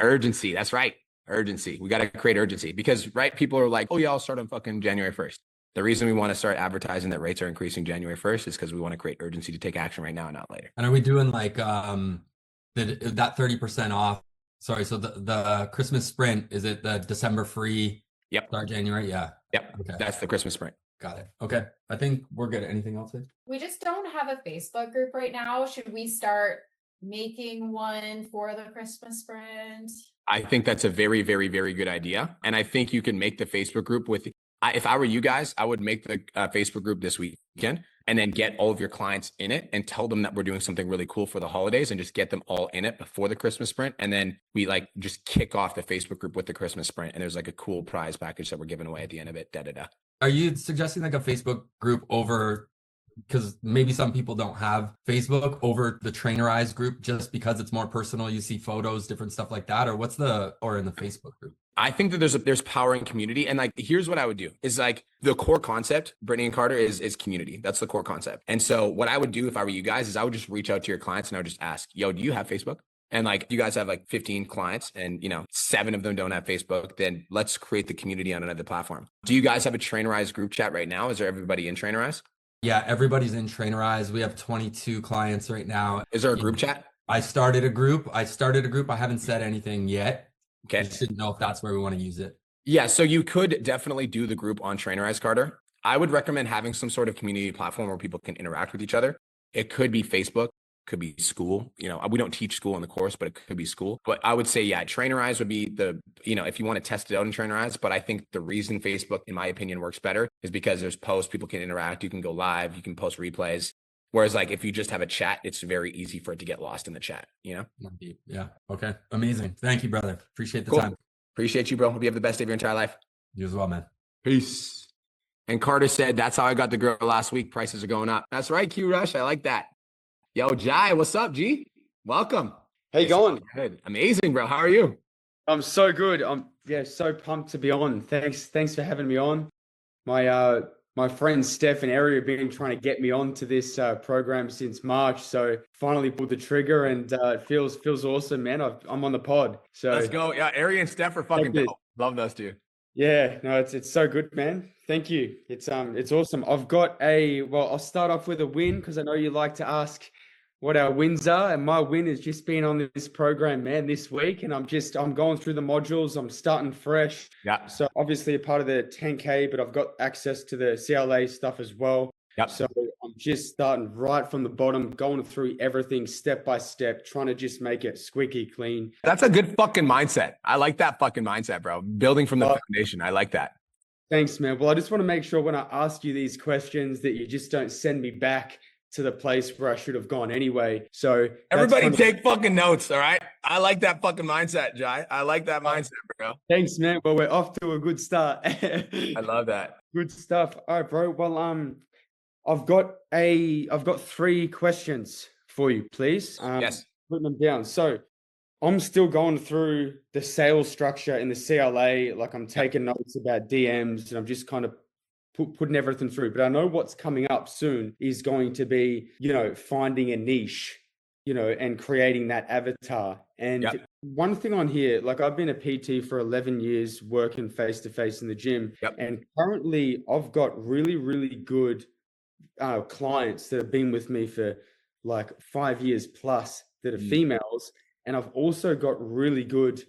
Urgency. That's right. Urgency. We got to create urgency because, right, people are like, oh yeah, I'll start on fucking January 1st. The reason we want to start advertising that rates are increasing January 1st is because we want to create urgency to take action right now and not later. And are we doing like that 30% off? Sorry, so the Christmas sprint, is it the December free? Yep. Start January? Yeah. Yep. Okay. That's the Christmas sprint. Got it. Okay. I think we're good. Anything else? We just don't have a Facebook group right now. Should we start making one for the Christmas sprint? I think that's a very, very, very good idea. And I think you can make the Facebook group if I were you guys, I would make the Facebook group this weekend and then get all of your clients in it and tell them that we're doing something really cool for the holidays and just get them all in it before the Christmas sprint. And then we just kick off the Facebook group with the Christmas sprint. And there's like a cool prize package that we're giving away at the end of it. Are you suggesting like a Facebook group over, because maybe some people don't have Facebook, over the Trainerized group just because it's more personal, you see photos, different stuff like that, or in the Facebook group? I think that there's power in community. And like, here's what I would do is like the core concept, Brittany and Carter, is community. That's the core concept. And so what I would do if I were you guys is I would just reach out to your clients and I would just ask, yo, do you have Facebook? And like, you guys have like 15 clients and 7 of them don't have Facebook, then let's create the community on another platform. Do you guys have a Trainerized group chat right now? Is there everybody in Trainerized? Yeah, everybody's in Trainerized. We have 22 clients right now. Is there a group chat? I started a group. I haven't said anything yet. Okay. I just didn't know if that's where we want to use it. Yeah. So you could definitely do the group on Trainerized, Carter. I would recommend having some sort of community platform where people can interact with each other. It could be Facebook, could be school. We don't teach school in the course, but it could be school. But I would say, yeah, Trainerized would be if you want to test it out in Trainerized. But I think the reason Facebook, in my opinion, works better is because there's posts, people can interact, you can go live, you can post replays. Whereas like if you just have a chat, it's very easy for it to get lost in the chat, Yeah. Okay. Amazing. Thank you, brother. Appreciate the time. Appreciate you, bro. Hope you have the best day of your entire life. You as well, man. Peace. And Carter said, that's how I got the girl last week. Prices are going up. That's right, Q Rush. I like that. Yo, Jai, what's up, G? Welcome. How you going? Good. Amazing, bro. How are you? I'm so good. I'm so pumped to be on. Thanks for having me on. My friends Steph and Ari have been trying to get me onto this program since March. So finally pulled the trigger and it feels awesome, man. I'm on the pod. So let's go. Yeah, Ari and Steph are fucking dope. Love those two. Yeah, no, it's so good, man. Thank you. It's awesome. I've got I'll start off with a win because I know you like to ask what our wins are. And my win has just been on this program, man, this week. And I'm going through the modules. I'm starting fresh. Yeah. So obviously a part of the 10K, but I've got access to the CLA stuff as well. Yep. So I'm just starting right from the bottom, going through everything step by step, trying to just make it squeaky clean. That's a good fucking mindset. I like that fucking mindset, bro. Building from the foundation. I like that. Thanks, man. Well, I just want to make sure when I ask you these questions that you just don't send me back to the place where I should have gone anyway. So everybody take fucking notes. All right. I like that fucking mindset, Jai. I like that mindset, bro. Thanks, man. Well, we're off to a good start. I love that. Good stuff. All right, bro. Well, I've got 3 questions for you, please. Yes. putting them down. So I'm still going through the sales structure in the CLA. Like I'm taking notes about DMs and I'm just kind of putting everything through. But I know what's coming up soon is going to be, finding a niche, and creating that avatar. And one thing on here, like I've been a PT for 11 years working face-to-face in the gym. And currently I've got really, really good clients that have been with me for like 5 years plus that are females. And I've also got really good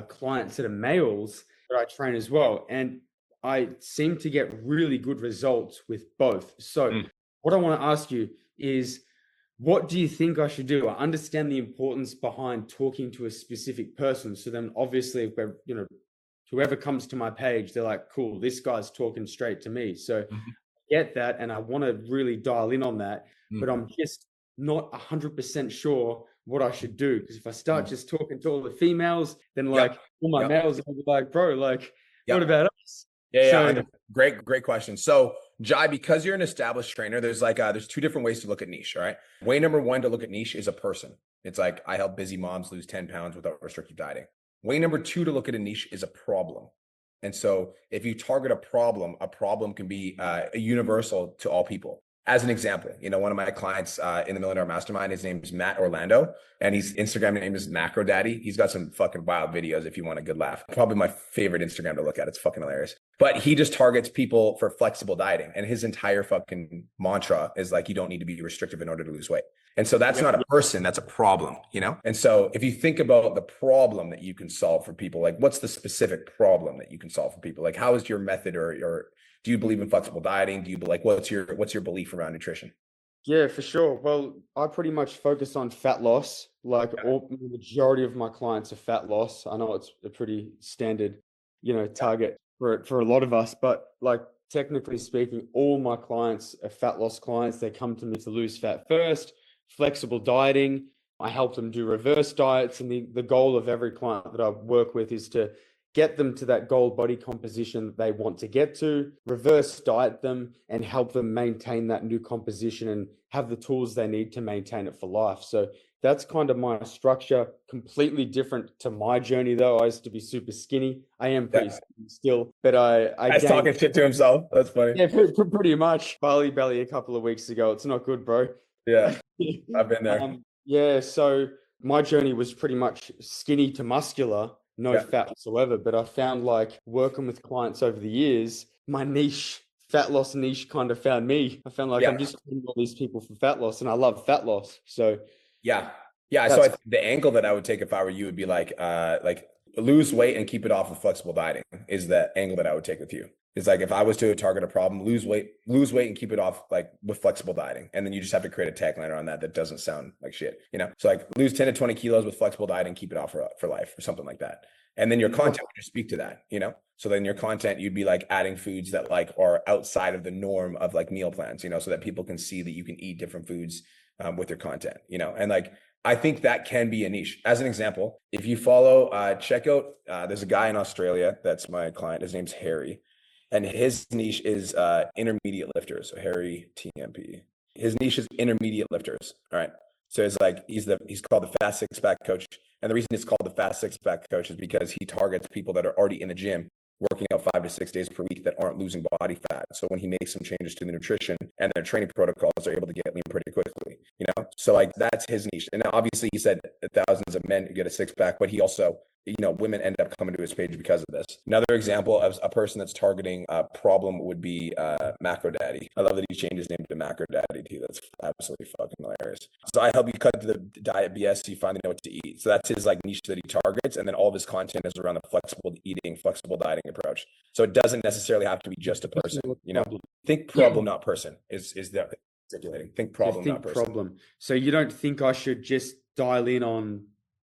clients that are males that I train as well. And I seem to get really good results with both. So what I want to ask you is, what do you think I should do? I understand the importance behind talking to a specific person. So then obviously, whoever comes to my page, they're like, cool, this guy's talking straight to me. So I get that. And I want to really dial in on that, but I'm just not 100% sure what I should do. Because if I start just talking to all the females, then all my males will be like, bro, like, what about us? Great question. So Jai, because you're an established trainer, there's two different ways to look at niche. All right. Way number one to look at niche is a person. It's like, I help busy moms lose 10 pounds without restrictive dieting. Way number two to look at a niche is a problem. And so if you target a problem can be universal to all people. As an example, one of my clients in the $1 Million Mastermind, his name is Matt Orlando, and his Instagram name is Macro Daddy. He's got some fucking wild videos if you want a good laugh. Probably my favorite Instagram to look at. It's fucking hilarious. But he just targets people for flexible dieting. And his entire fucking mantra is like, you don't need to be restrictive in order to lose weight. And so that's not a person, that's a problem, And so if you think about the problem that you can solve for people, like what's the specific problem that you can solve for people? Like how is your method or do you believe in flexible dieting? Do you what's your belief around nutrition? Yeah, for sure. Well, I pretty much focus on fat loss. Like the majority of my clients are fat loss. I know it's a pretty standard, target for a lot of us, but like technically speaking, all my clients are fat loss clients. They come to me to lose fat first. Flexible dieting, I help them do reverse diets. And the goal of every client that I work with is to get them to that goal body composition that they want to get to, reverse diet them, and help them maintain that new composition and have the tools they need to maintain it for life. So that's kind of my structure. Completely different to my journey, though. I used to be super skinny. I am pretty skinny still, but I He's talking shit to himself. That's funny. Yeah, pretty much. Bali belly a couple of weeks ago. It's not good, bro. Yeah, I've been there. So my journey was pretty much skinny to muscular. No fat whatsoever, but I found like working with clients over the years, my niche, fat loss niche kind of found me. I found like I'm just treating all these people for fat loss and I love fat loss. So So the angle that I would take if I were you would be like lose weight and keep it off of flexible dieting is the angle that I would take with you. It's like if I was to target a problem, lose weight and keep it off like with flexible dieting. And then you just have to create a tagline around that doesn't sound like shit, So like lose 10 to 20 kilos with flexible dieting, keep it off for life or something like that. And then your content would just speak to that, So then your content, you'd be like adding foods that like are outside of the norm of like meal plans, so that people can see that you can eat different foods with your content, And like, I think that can be a niche. As an example, if you follow, check out, there's a guy in Australia that's my client. His name's Harry. And his niche is intermediate lifters, so Harry TMP. His niche is intermediate lifters. All right. So it's like he's called the Fast Six Pack Coach. And the reason it's called the Fast Six Pack Coach is because he targets people that are already in the gym, working out 5 to 6 days per week that aren't losing body fat. So when he makes some changes to the nutrition and their training protocols, they're able to get lean pretty quickly, So like that's his niche. And now obviously he said thousands of men get a six pack, but he also, women end up coming to his page because of this. Another example of a person that's targeting a problem would be Macro Daddy. I love that he changed his name to Macro Daddy too. That's absolutely fucking hilarious. So I help you cut the diet BS so you finally know what to eat. So that's his like niche that he targets. And then all of his content is around the flexible eating, flexible dieting approach. So it doesn't necessarily have to be just a person, Think problem, not person is the articulating. Think problem, not person. Problem. So you don't think I should just dial in on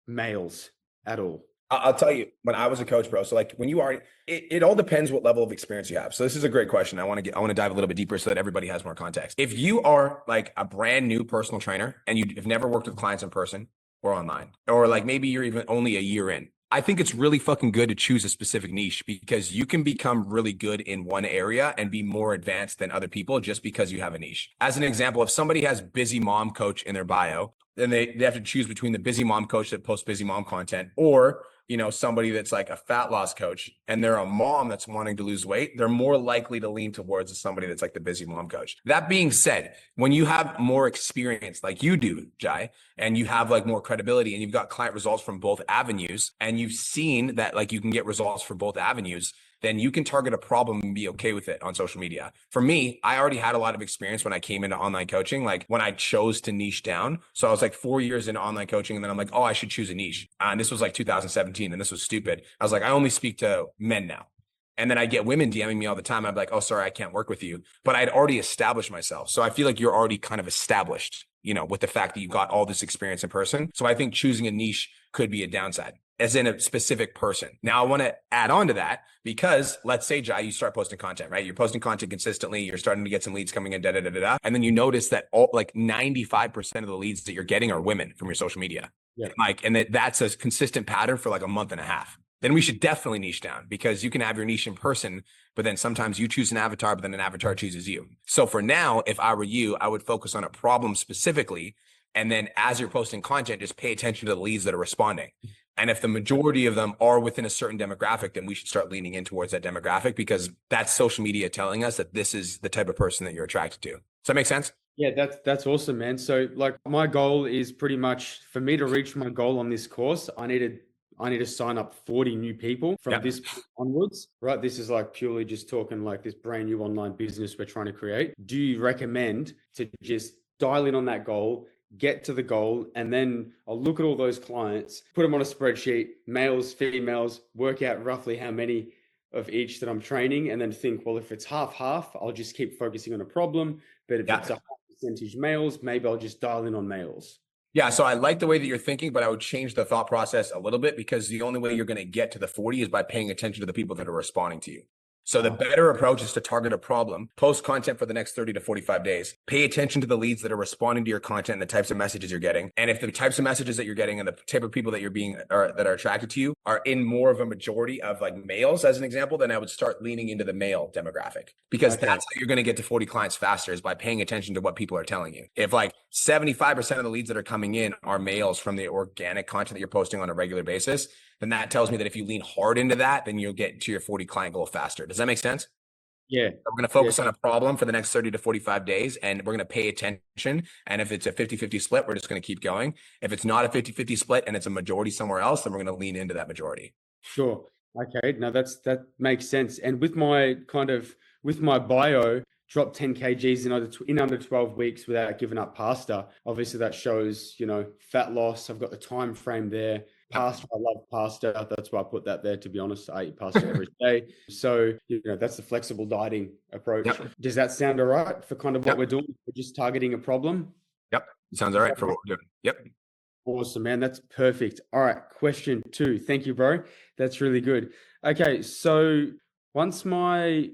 males at all? I'll tell you, when I was a coach, bro. So like when you are, it all depends what level of experience you have. So this is a great question. I want to dive a little bit deeper so that everybody has more context. If you are like a brand new personal trainer and you've never worked with clients in person or online, or like maybe you're even only a year in, I think it's really fucking good to choose a specific niche because you can become really good in one area and be more advanced than other people just because you have a niche. As an example, if somebody has busy mom coach in their bio, then they have to choose between the busy mom coach that posts busy mom content or, you know, somebody that's like a fat loss coach and they're a mom that's wanting to lose weight, they're more likely to lean towards somebody that's like the busy mom coach. That being said, when you have more experience like you do, Jai, and you have like more credibility and you've got client results from both avenues and you've seen that like you can get results for both avenues, then you can target a problem and be okay with it on social media. For me, I already had a lot of experience when I came into online coaching, like when I chose to niche down. So I was like 4 years into online coaching and then I'm like, oh, I should choose a niche. And this was like 2017 and this was stupid. I was like, I only speak to men now. And then I get women DMing me all the time. I'm like, oh, sorry, I can't work with you. But I'd already established myself. So I feel like you're already kind of established, you know, with the fact that you got all this experience in person. So I think choosing a niche could be a downside, as in a specific person. Now, I want to add on to that because let's say, Jai, you start posting content, right? You're posting content consistently. You're starting to get some leads coming in, and then you notice that all like 95% of the leads that you're getting are women from your social media. Yeah. And that's a consistent pattern for like a month and a half. Then we should definitely niche down because you can have your niche in person, but then sometimes you choose an avatar, but then an avatar chooses you. So for now, if I were you, I would focus on a problem specifically. And then as you're posting content, just pay attention to the leads that are responding. And if the majority of them are within a certain demographic, then we should start leaning in towards that demographic because that's social media telling us that this is the type of person that you're attracted to. Does that make sense? Yeah, that's awesome, man. So like my goal is pretty much for me to reach my goal on this course, I need to sign up 40 new people from this onwards, right? This is like purely just talking like this brand new online business we're trying to create. Do you recommend to just dial in on that goal, get to the goal, and then I'll look at all those clients, put them on a spreadsheet, males, females, work out roughly how many of each that I'm training, and then think, well, if it's half, I'll just keep focusing on a problem. But if it's a high percentage males, maybe I'll just dial in on males. Yeah, so I like the way that you're thinking, but I would change the thought process a little bit because the only way you're going to get to the 40 is by paying attention to the people that are responding to you. So the better approach is to target a problem, post content for the next 30 to 45 days, pay attention to the leads that are responding to your content and the types of messages you're getting. And if the types of messages that you're getting and the type of people that that are attracted to you are in more of a majority of like males, as an example, then I would start leaning into the male demographic because that's how you're going to get to 40 clients faster is by paying attention to what people are telling you. If like 75% of the leads that are coming in are males from the organic content that you're posting on a regular basis, then that tells me that if you lean hard into that, then you'll get to your 40 client goal faster. Does that make sense? Yeah. We're going to focus on a problem for the next 30 to 45 days, and we're going to pay attention. And if it's a 50-50 split, we're just going to keep going. If it's not a 50-50 split and it's a majority somewhere else, then we're going to lean into that majority. Sure. Okay. No, that makes sense. And with my bio, drop 10 kgs in under 12 weeks without giving up pasta. Obviously that shows, fat loss. I've got the time frame there. Pasta, I love pasta. That's why I put that there, to be honest. I eat pasta every day. So, that's the flexible dieting approach. Yep. Does that sound all right for kind of what we're doing? We're just targeting a problem? Yep. Sounds all right for what we're doing. Yep. Awesome, man. That's perfect. All right. Question 2. Thank you, bro. That's really good. Okay. So once my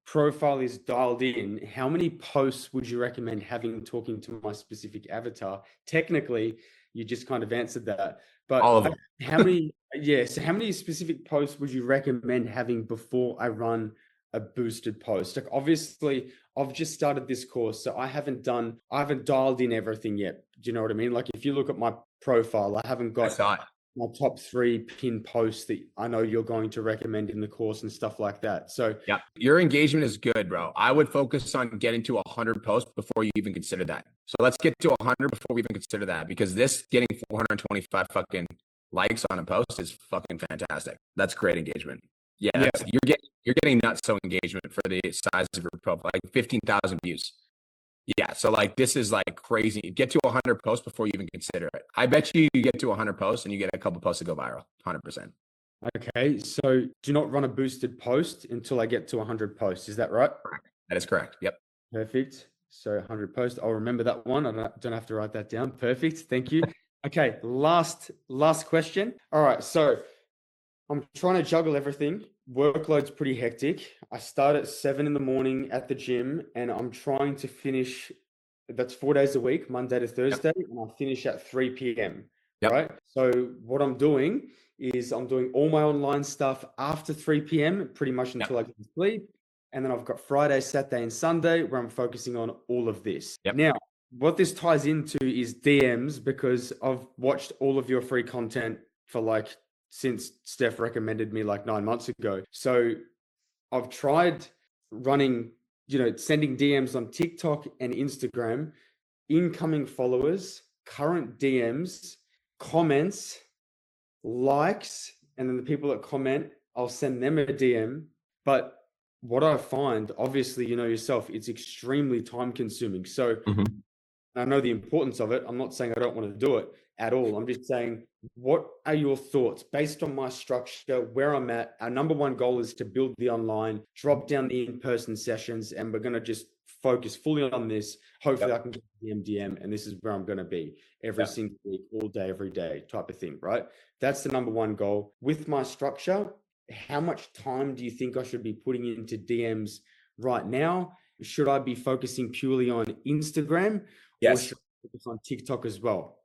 profile is dialed in, how many posts would you recommend having talking to my specific avatar? Technically, you just kind of answered that. But all of them. How many specific posts would you recommend having before I run a boosted post? Like obviously I've just started this course, so I haven't dialed in everything yet. Do you know what I mean? Like if you look at my profile, I haven't got my top 3 pin posts that I know you're going to recommend in the course and stuff like that. So yeah, your engagement is good, bro. I would focus on getting to 100 posts before you even consider that. So let's get to 100 before we even consider that, because this getting 425 fucking likes on a post is fucking fantastic. That's great engagement. Yeah. You're getting nuts so engagement for the size of your profile, like 15,000 views. Yeah, so like this is like crazy. Get to 100 posts before you even consider it. I bet you get to 100 posts and you get a couple posts to go viral, 100%. Okay, so do not run a boosted post until I get to 100 posts. Is that right? That is correct. Yep. Perfect. So 100 posts. I'll remember that one. I don't have to write that down. Perfect. Thank you. Okay, last question. All right, so I'm trying to juggle everything. Workload's pretty hectic. I start at 7 a.m. at the gym and I'm trying to finish, that's 4 days a week, Monday to Thursday, and I finish at 3 p.m. Right? So what I'm doing is I'm doing all my online stuff after 3 p.m. pretty much until I go to sleep. And then I've got Friday, Saturday, and Sunday where I'm focusing on all of this. Now, what this ties into is DMs, because I've watched all of your free content for like since Steph recommended me like 9 months ago. So I've tried running, sending DMs on TikTok and Instagram, incoming followers, current DMs, comments, likes, and then the people that comment, I'll send them a DM. But what I find, obviously, you know yourself, it's extremely time consuming. So I know the importance of it. I'm not saying I don't want to do it at all. I'm just saying, what are your thoughts based on my structure, where I'm at? Our number one goal is to build the online, drop down the in-person sessions, and we're going to just focus fully on this. Hopefully I can get the MDM, and this is where I'm going to be every single week, all day, every day type of thing, right? That's the number one goal. With my structure, how much time do you think I should be putting into DMs right now? Should I be focusing purely on Instagram? Or should I focus on TikTok as well?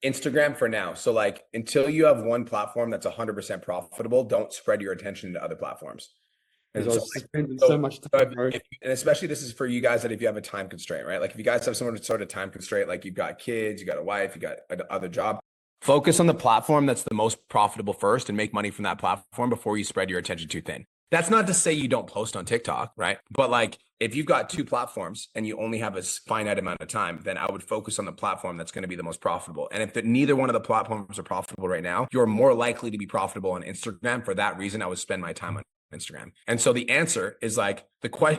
Instagram for now. So like until you have one platform that's 100% profitable, don't spread your attention to other platforms. And so, spending so much time, and especially this is for you guys that if you have a time constraint, right? Like if you guys have some sort of time constraint, like you've got kids, you got a wife, you got another job, focus on the platform that's the most profitable first and make money from that platform before you spread your attention too thin. That's not to say you don't post on TikTok, right? But like if you've got two platforms and you only have a finite amount of time, then I would focus on the platform that's going to be the most profitable. And if neither one of the platforms are profitable right now, you're more likely to be profitable on Instagram. For that reason, I would spend my time on Instagram. And so the answer is like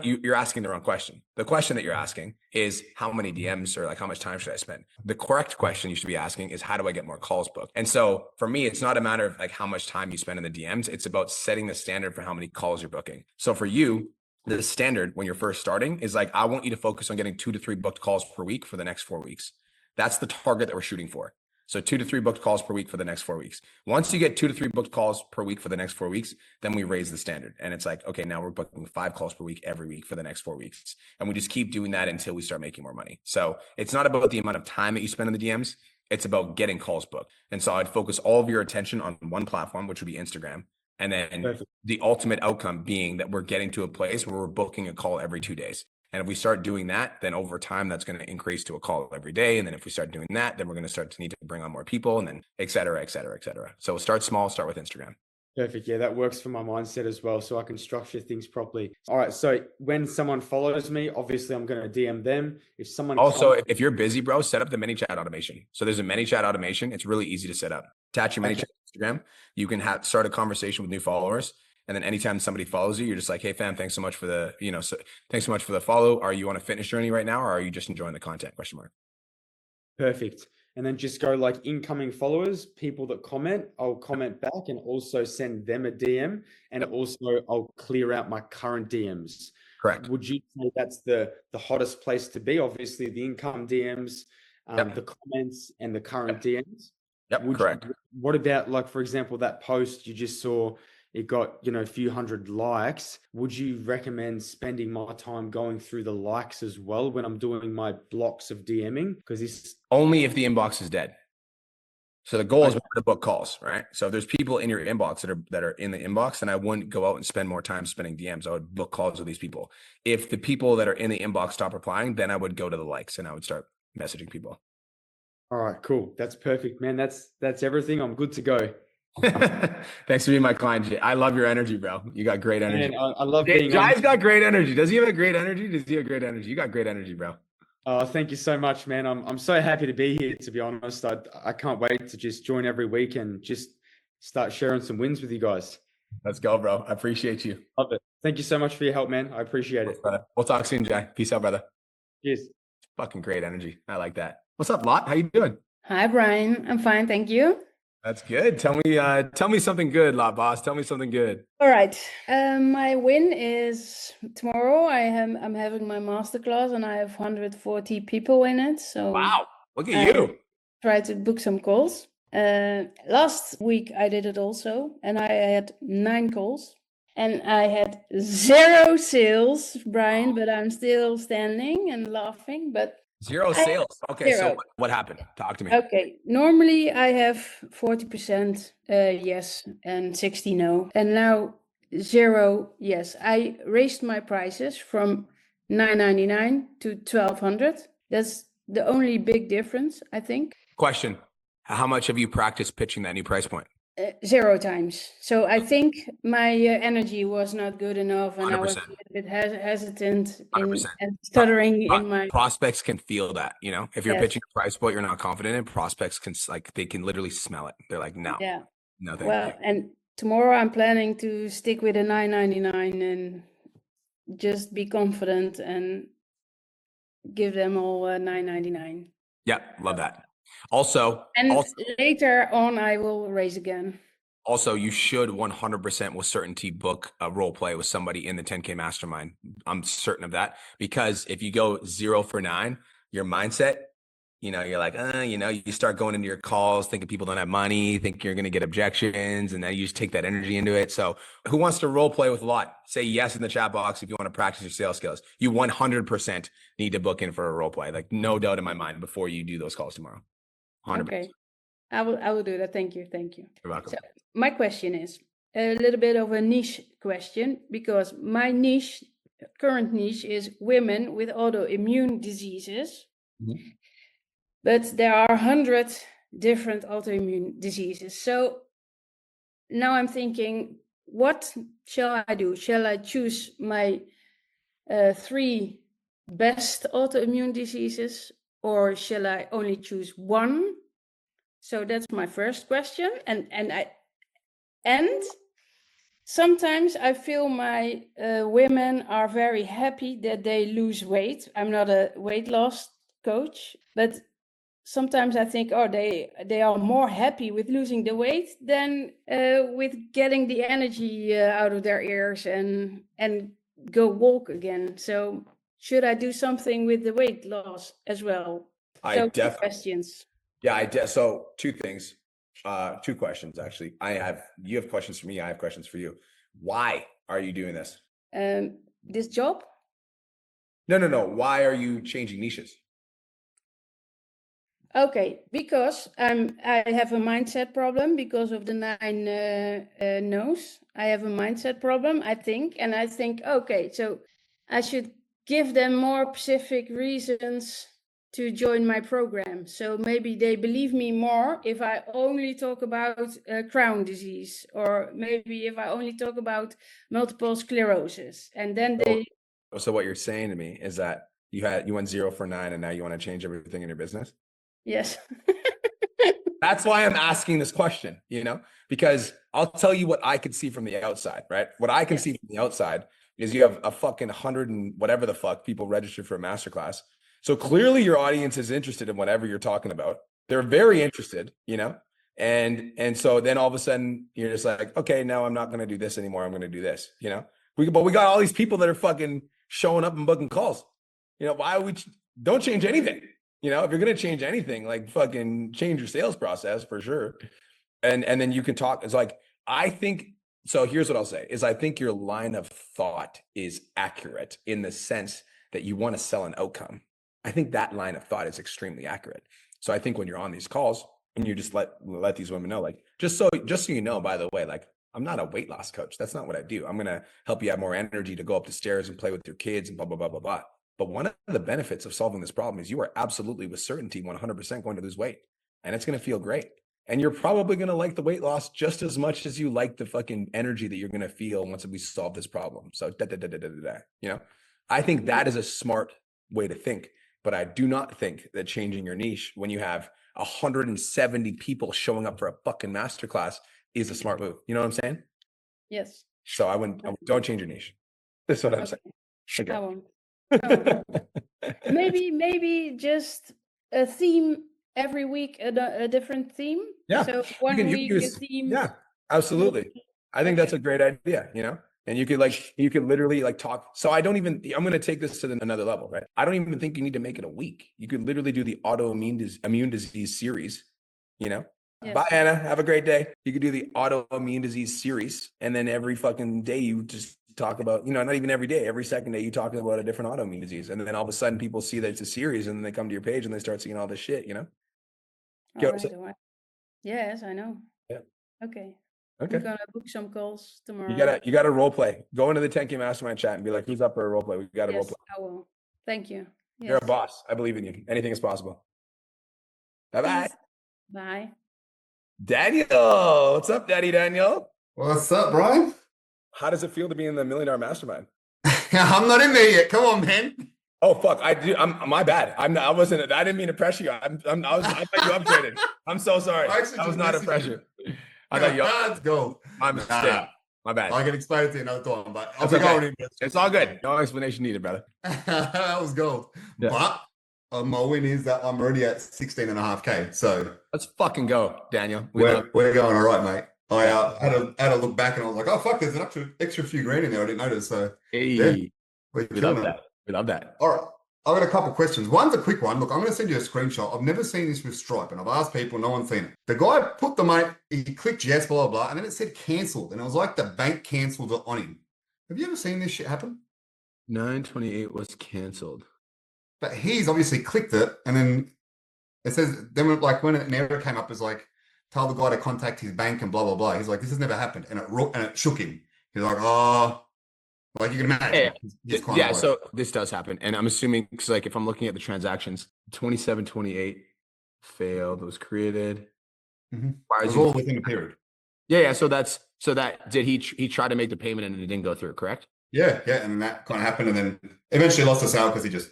you're asking the wrong question. The question that you're asking is how many DMs or like how much time should I spend? The correct question you should be asking is how do I get more calls booked? And so for me, it's not a matter of like how much time you spend in the DMs. It's about setting the standard for how many calls you're booking. So for you, the standard when you're first starting is like, I want you to focus on getting 2 to 3 booked calls per week for the next 4 weeks. That's the target that we're shooting for. So 2 to 3 booked calls per week for the next 4 weeks. Once you get 2 to 3 booked calls per week for the next 4 weeks, then we raise the standard. And it's like, okay, now we're booking 5 calls per week every week for the next 4 weeks. And we just keep doing that until we start making more money. So it's not about the amount of time that you spend in the DMs. It's about getting calls booked. And so I'd focus all of your attention on one platform, which would be Instagram. And then the ultimate outcome being that we're getting to a place where we're booking a call every 2 days. And if we start doing that, then over time, that's going to increase to a call every day. And then if we start doing that, then we're going to start to need to bring on more people and then et cetera, et cetera, et cetera. So start small, start with Instagram. Perfect. Yeah, that works for my mindset as well. So I can structure things properly. All right. So when someone follows me, obviously I'm going to DM them. If someone if you're busy, bro, set up the ManyChat automation. So there's a ManyChat automation. It's really easy to set up. Attach your ManyChat to Instagram. You can start a conversation with new followers. And then anytime somebody follows you, you're just like, hey fam, thanks so much for the, thanks so much for the follow. Are you on a fitness journey right now? Or are you just enjoying the content? ? Perfect. And then just go like incoming followers, people that comment, I'll comment back and also send them a DM. And also I'll clear out my current DMs. Correct. Would you say that's the hottest place to be? Obviously the income DMs, the comments and the current DMs. Yep, correct. What about like, for example, that post you just saw, it got, a few hundred likes. Would you recommend spending my time going through the likes as well when I'm doing my blocks of DMing? Because it's only if the inbox is dead. So the goal is to book calls, right? So if there's people in your inbox that are in the inbox, then I wouldn't go out and spend more time spending DMs. I would book calls with these people. If the people that are in the inbox stop replying, then I would go to the likes and I would start messaging people. All right, cool. That's perfect, man. That's everything. I'm good to go. Thanks for being my client. I love your energy, bro. You got great energy. Man, I love being. Jai's got great energy. Does he have a great energy? Does he have great energy? You got great energy, bro. Oh, thank you so much, man. I'm so happy to be here. To be honest, I can't wait to just join every week and just start sharing some wins with you guys. Let's go, bro. I appreciate you. Love it. Thank you so much for your help, man. I appreciate it. Brother. We'll talk soon, Jai. Peace out, brother. Cheers. Fucking great energy. I like that. What's up, Lot? How you doing? Hi, Brian. I'm fine, thank you. That's good. Tell me something good, Lot Boss. Tell me something good. All right. My win is tomorrow. I'm having my masterclass and I have 140 people in it. So wow, look at you. Try to book some calls. Last week I did it also, and I had 9 calls, and I had 0 sales, Brian. But I'm still standing and laughing. But Zero sales. Okay, so what happened? Talk to me. Okay, normally I have 40% yes and 60 no, and now 0 yes. I raised my prices from $9.99 to $1,200. That's the only big difference, I think. Question: how much have you practiced pitching that new price point? 0 times. So I think my energy was not good enough, and 100%. I was a little bit hesitant and stuttering in my prospects can feel that, you know, if you're pitching a price point you're not confident in, prospects can they can literally smell it. They're like, no, no, thank you. And tomorrow I'm planning to stick with a $9.99 and just be confident and give them all $9.99. Yeah, love that. Also, later on I will raise again. Also, you should 100% with certainty book a role play with somebody in the 10K mastermind. I'm certain of that, because if you go 0 for 9, your mindset, you know, you're like, you know, you start going into your calls thinking people don't have money, think you're going to get objections, and then you just take that energy into it. So who wants to role play with a lot? Say yes in the chat box if you want to practice your sales skills. You 100% need to book in for a role play, like no doubt in my mind, before you do those calls tomorrow. 100%. Okay, I will do that. Thank you. You're welcome. So my question is a little bit of a niche question, because my current niche is women with autoimmune diseases. Mm-hmm. But there are 100 different autoimmune diseases. So now I'm thinking, what shall I do? Shall I choose my 3 best autoimmune diseases, or shall I only choose one? So that's my first question. And sometimes I feel my women are very happy that they lose weight. I'm not a weight loss coach, but sometimes I think, they are more happy with losing the weight than with getting the energy out of their ears and go walk again. So should I do something with the weight loss as well? So 2 questions. Yeah, so 2 things, 2 questions actually. You have questions for me. I have questions for you. Why are you doing this? This job? No. Why are you changing niches? Okay, because I have a mindset problem because of the 9 no's. I have a mindset problem, I think, and I think, okay, so I should give them more specific reasons to join my program. So maybe they believe me more if I only talk about Crohn's disease, or maybe if I only talk about multiple sclerosis, and then they. So what you're saying to me is that you went 0 for 9, and now you want to change everything in your business? Yes. That's why I'm asking this question, you know, because I'll tell you what I can see from the outside, right? What I can see from the outside is you have a fucking 100 and whatever the fuck people registered for a masterclass. So clearly your audience is interested in whatever you're talking about. They're very interested, you know, and so then all of a sudden you're just like, okay, now I'm not going to do this anymore. I'm going to do this, you know, but we got all these people that are fucking showing up and booking calls. You know, why would don't change anything? You know, if you're going to change anything, like fucking change your sales process for sure. And then you can talk. It's like, I think, so here's what I'll say is I think your line of thought is accurate in the sense that you want to sell an outcome. I think that line of thought is extremely accurate. So I think when you're on these calls and you just let these women know, like, just so you know, by the way, like, I'm not a weight loss coach. That's not what I do. I'm going to help you have more energy to go up the stairs and play with your kids and blah, blah, blah, blah, blah. But one of the benefits of solving this problem is you are absolutely with certainty 100% going to lose weight, and it's going to feel great. And you're probably going to like the weight loss just as much as you like the fucking energy that you're going to feel once we solve this problem. So, you know, I think that is a smart way to think, but I do not think that changing your niche when you have 170 people showing up for a fucking masterclass is a smart move. You know what I'm saying? Yes. So don't change your niche. That's what I'm saying. Okay. I won't. Maybe just a theme every week, a different theme. Yeah. So one week a theme. Yeah, absolutely. I think that's a great idea, you know? And you could literally like talk. So I'm going to take this to another level, right? I don't even think you need to make it a week. You could literally do the autoimmune disease series, you know? Yes. Bye, Anna. Have a great day. You could do the autoimmune disease series. And then every fucking day you just talk about, not even every day, every second day you talking about a different autoimmune disease. And then all of a sudden people see that it's a series and then they come to your page and they start seeing all this shit, All Go- right. Yes, I know. Yeah. Okay. Okay. I'm gonna book some calls tomorrow. You gotta role play. Go into the 10K Mastermind chat and be like, who's up for a role play? We got to role Yes, play. I will. Thank you. You're a Yes. boss. I believe in you. Anything is possible. Bye-bye. Peace. Bye. Daniel. What's up, Daddy Daniel? What's up, Brian? How does it feel to be in the $1 Million Mastermind? I'm not in there yet. Come on, man. Oh fuck! I'm my bad. I didn't mean to pressure you. I thought you upgraded. I'm so sorry. That was not a pressure. I thought you. Let's go. My mistake. My bad. I can explain it to you another time, but I'll It's be okay. going in. It's all good. No explanation needed, brother. That was gold. Yeah. But my win is that I'm already at 16.5K. So let's fucking go, Daniel. We're going all right, mate. I had a look back and I was like, oh fuck, there's an extra few grand in there. I didn't notice. So hey, we love that. We love that. All right. I've got a couple of questions. One's a quick one. Look, I'm going to send you a screenshot. I've never seen this with Stripe, and I've asked people, no one's seen it. The guy put the money, he clicked yes, blah, blah, blah, and then it said cancelled, and it was like the bank cancelled it on him. Have you ever seen this shit happen? 928 was cancelled. But he's obviously clicked it, and then it says, then like when an error came up, it's like, tell the guy to contact his bank and blah, blah, blah. He's like, this has never happened, and it shook him. He's like, oh. Like you can imagine. Yeah, so this does happen. And I'm assuming, because like if I'm looking at the transactions, 2728 failed, was created. Mm-hmm. It was all within a period. Yeah. So did he try to make the payment and it didn't go through, correct? Yeah. And that kind of happened. And then eventually lost the sale because he just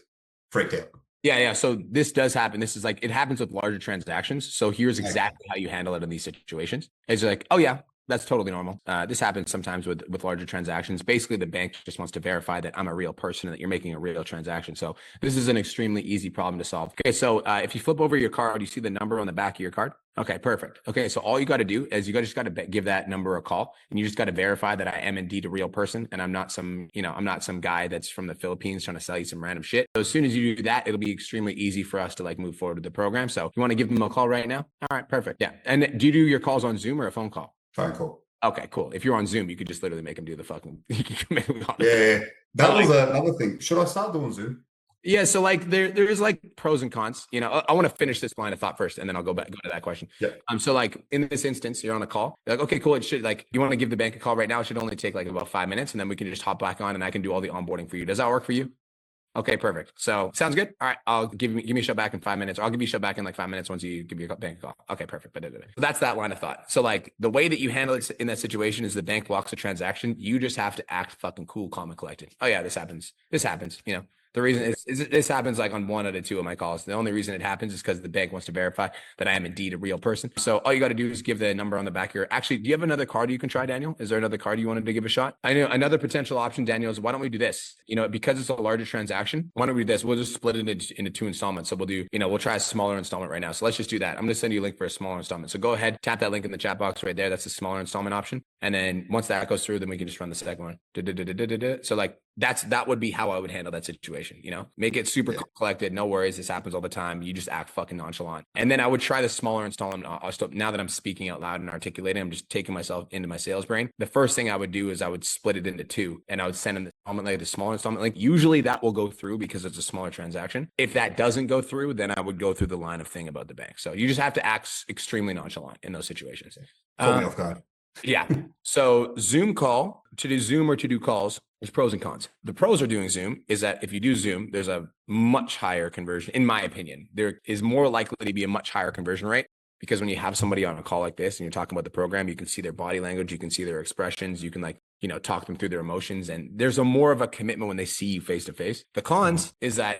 freaked out. Yeah. So this does happen. This is like, it happens with larger transactions. So here's exactly how you handle it in these situations. It's like, oh yeah, that's totally normal. This happens sometimes with larger transactions. Basically, the bank just wants to verify that I'm a real person and that you're making a real transaction. So this is an extremely easy problem to solve. Okay, so if you flip over your card, you see the number on the back of your card? Okay, perfect. Okay, so all you got to do is you just got to give that number a call, and you just got to verify that I am indeed a real person, and I'm not some guy that's from the Philippines trying to sell you some random shit. So as soon as you do that, it'll be extremely easy for us to like move forward with the program. So you want to give them a call right now? All right, perfect. Yeah, and do you do your calls on Zoom or a phone call? Phone call. Okay, cool. If you're on Zoom, you could just literally make them do the fucking. Yeah, that was another thing. Should I start doing Zoom? Yeah, so like there's like pros and cons. I want to finish this line of thought first, and then I'll go to that question. Yeah. So like in this instance, you're on a call. You're like, okay, cool. It should like you want to give the bank a call right now. It should only take like about 5 minutes, and then we can just hop back on, and I can do all the onboarding for you. Does that work for you? Okay, perfect. So sounds good. All right, I'll give me a shout back in 5 minutes. Or I'll give you a shout back in like 5 minutes once you give me a bank call. Okay, perfect. So that's that line of thought. So like the way that you handle it in that situation is the bank blocks a transaction. You just have to act fucking cool, calm, and collected. Oh yeah, this happens. The reason is this happens like on 1 out of 2 of my calls. The only reason it happens is because the bank wants to verify that I am indeed a real person. So all you got to do is give the number on the back here. Actually, do you have another card you can try, Daniel? Is there another card you wanted to give a shot? I know another potential option, Daniel, is why don't we do this? Because it's a larger transaction, why don't we do this? We'll just split it into 2 installments. So we'll try a smaller installment right now. So let's just do that. I'm going to send you a link for a smaller installment. So go ahead, tap that link in the chat box right there. That's the smaller installment option. And then once that goes through, then we can just run the second one. So like that would be how I would handle that situation. Make it super collected. No worries. This happens all the time. You just act fucking nonchalant. And then I would try the smaller installment. Now that I'm speaking out loud and articulating, I'm just taking myself into my sales brain. The first thing I would do is I would split it into 2, and I would send them the installment link, the smaller installment link. Usually that will go through because it's a smaller transaction. If that doesn't go through, then I would go through the line of thing about the bank. So you just have to act extremely nonchalant in those situations. Call me off guard. Yeah. So Zoom call, to do Zoom or to do calls, there's pros and cons. The pros are doing Zoom is that if you do Zoom, there's a much higher conversion. In my opinion, there is more likely to be a much higher conversion rate because when you have somebody on a call like this and you're talking about the program, you can see their body language, you can see their expressions, you can talk them through their emotions. And there's a more of a commitment when they see you face to face. The cons is that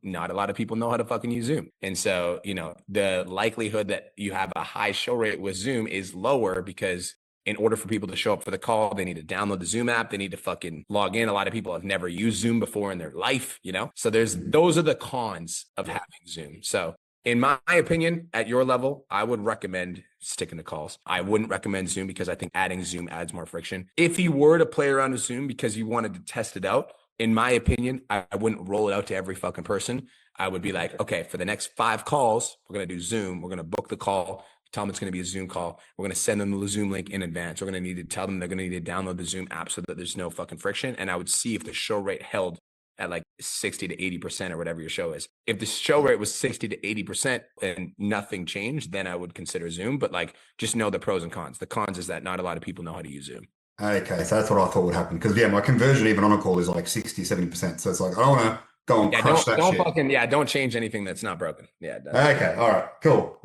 not a lot of people know how to fucking use Zoom. And so, the likelihood that you have a high show rate with Zoom is lower because in order for people to show up for the call, they need to download the Zoom app. They need to fucking log in. A lot of people have never used Zoom before in their life, So those are the cons of having Zoom. So in my opinion, at your level, I would recommend sticking to calls. I wouldn't recommend Zoom because I think adding Zoom adds more friction. If you were to play around with Zoom because you wanted to test it out, in my opinion, I wouldn't roll it out to every fucking person. I would be like, okay, for the next 5 calls, we're going to do Zoom. We're going to book the call. tell them it's going to be a Zoom call. We're going to send them the Zoom link in advance. We're going to need to tell them they're going to need to download the Zoom app so that there's no fucking friction. And I would see if the show rate held at like 60 to 80% or whatever your show is. If the show rate was 60 to 80% and nothing changed, then I would consider Zoom. But like, just know the pros and cons. The cons is that not a lot of people know how to use Zoom. Okay, so that's what I thought would happen. Because, yeah, my conversion even on a call is like 60, 70%. So it's like, I don't want to go and crush that don't shit. Fucking, don't change anything that's not broken. Yeah. Okay, all right, cool.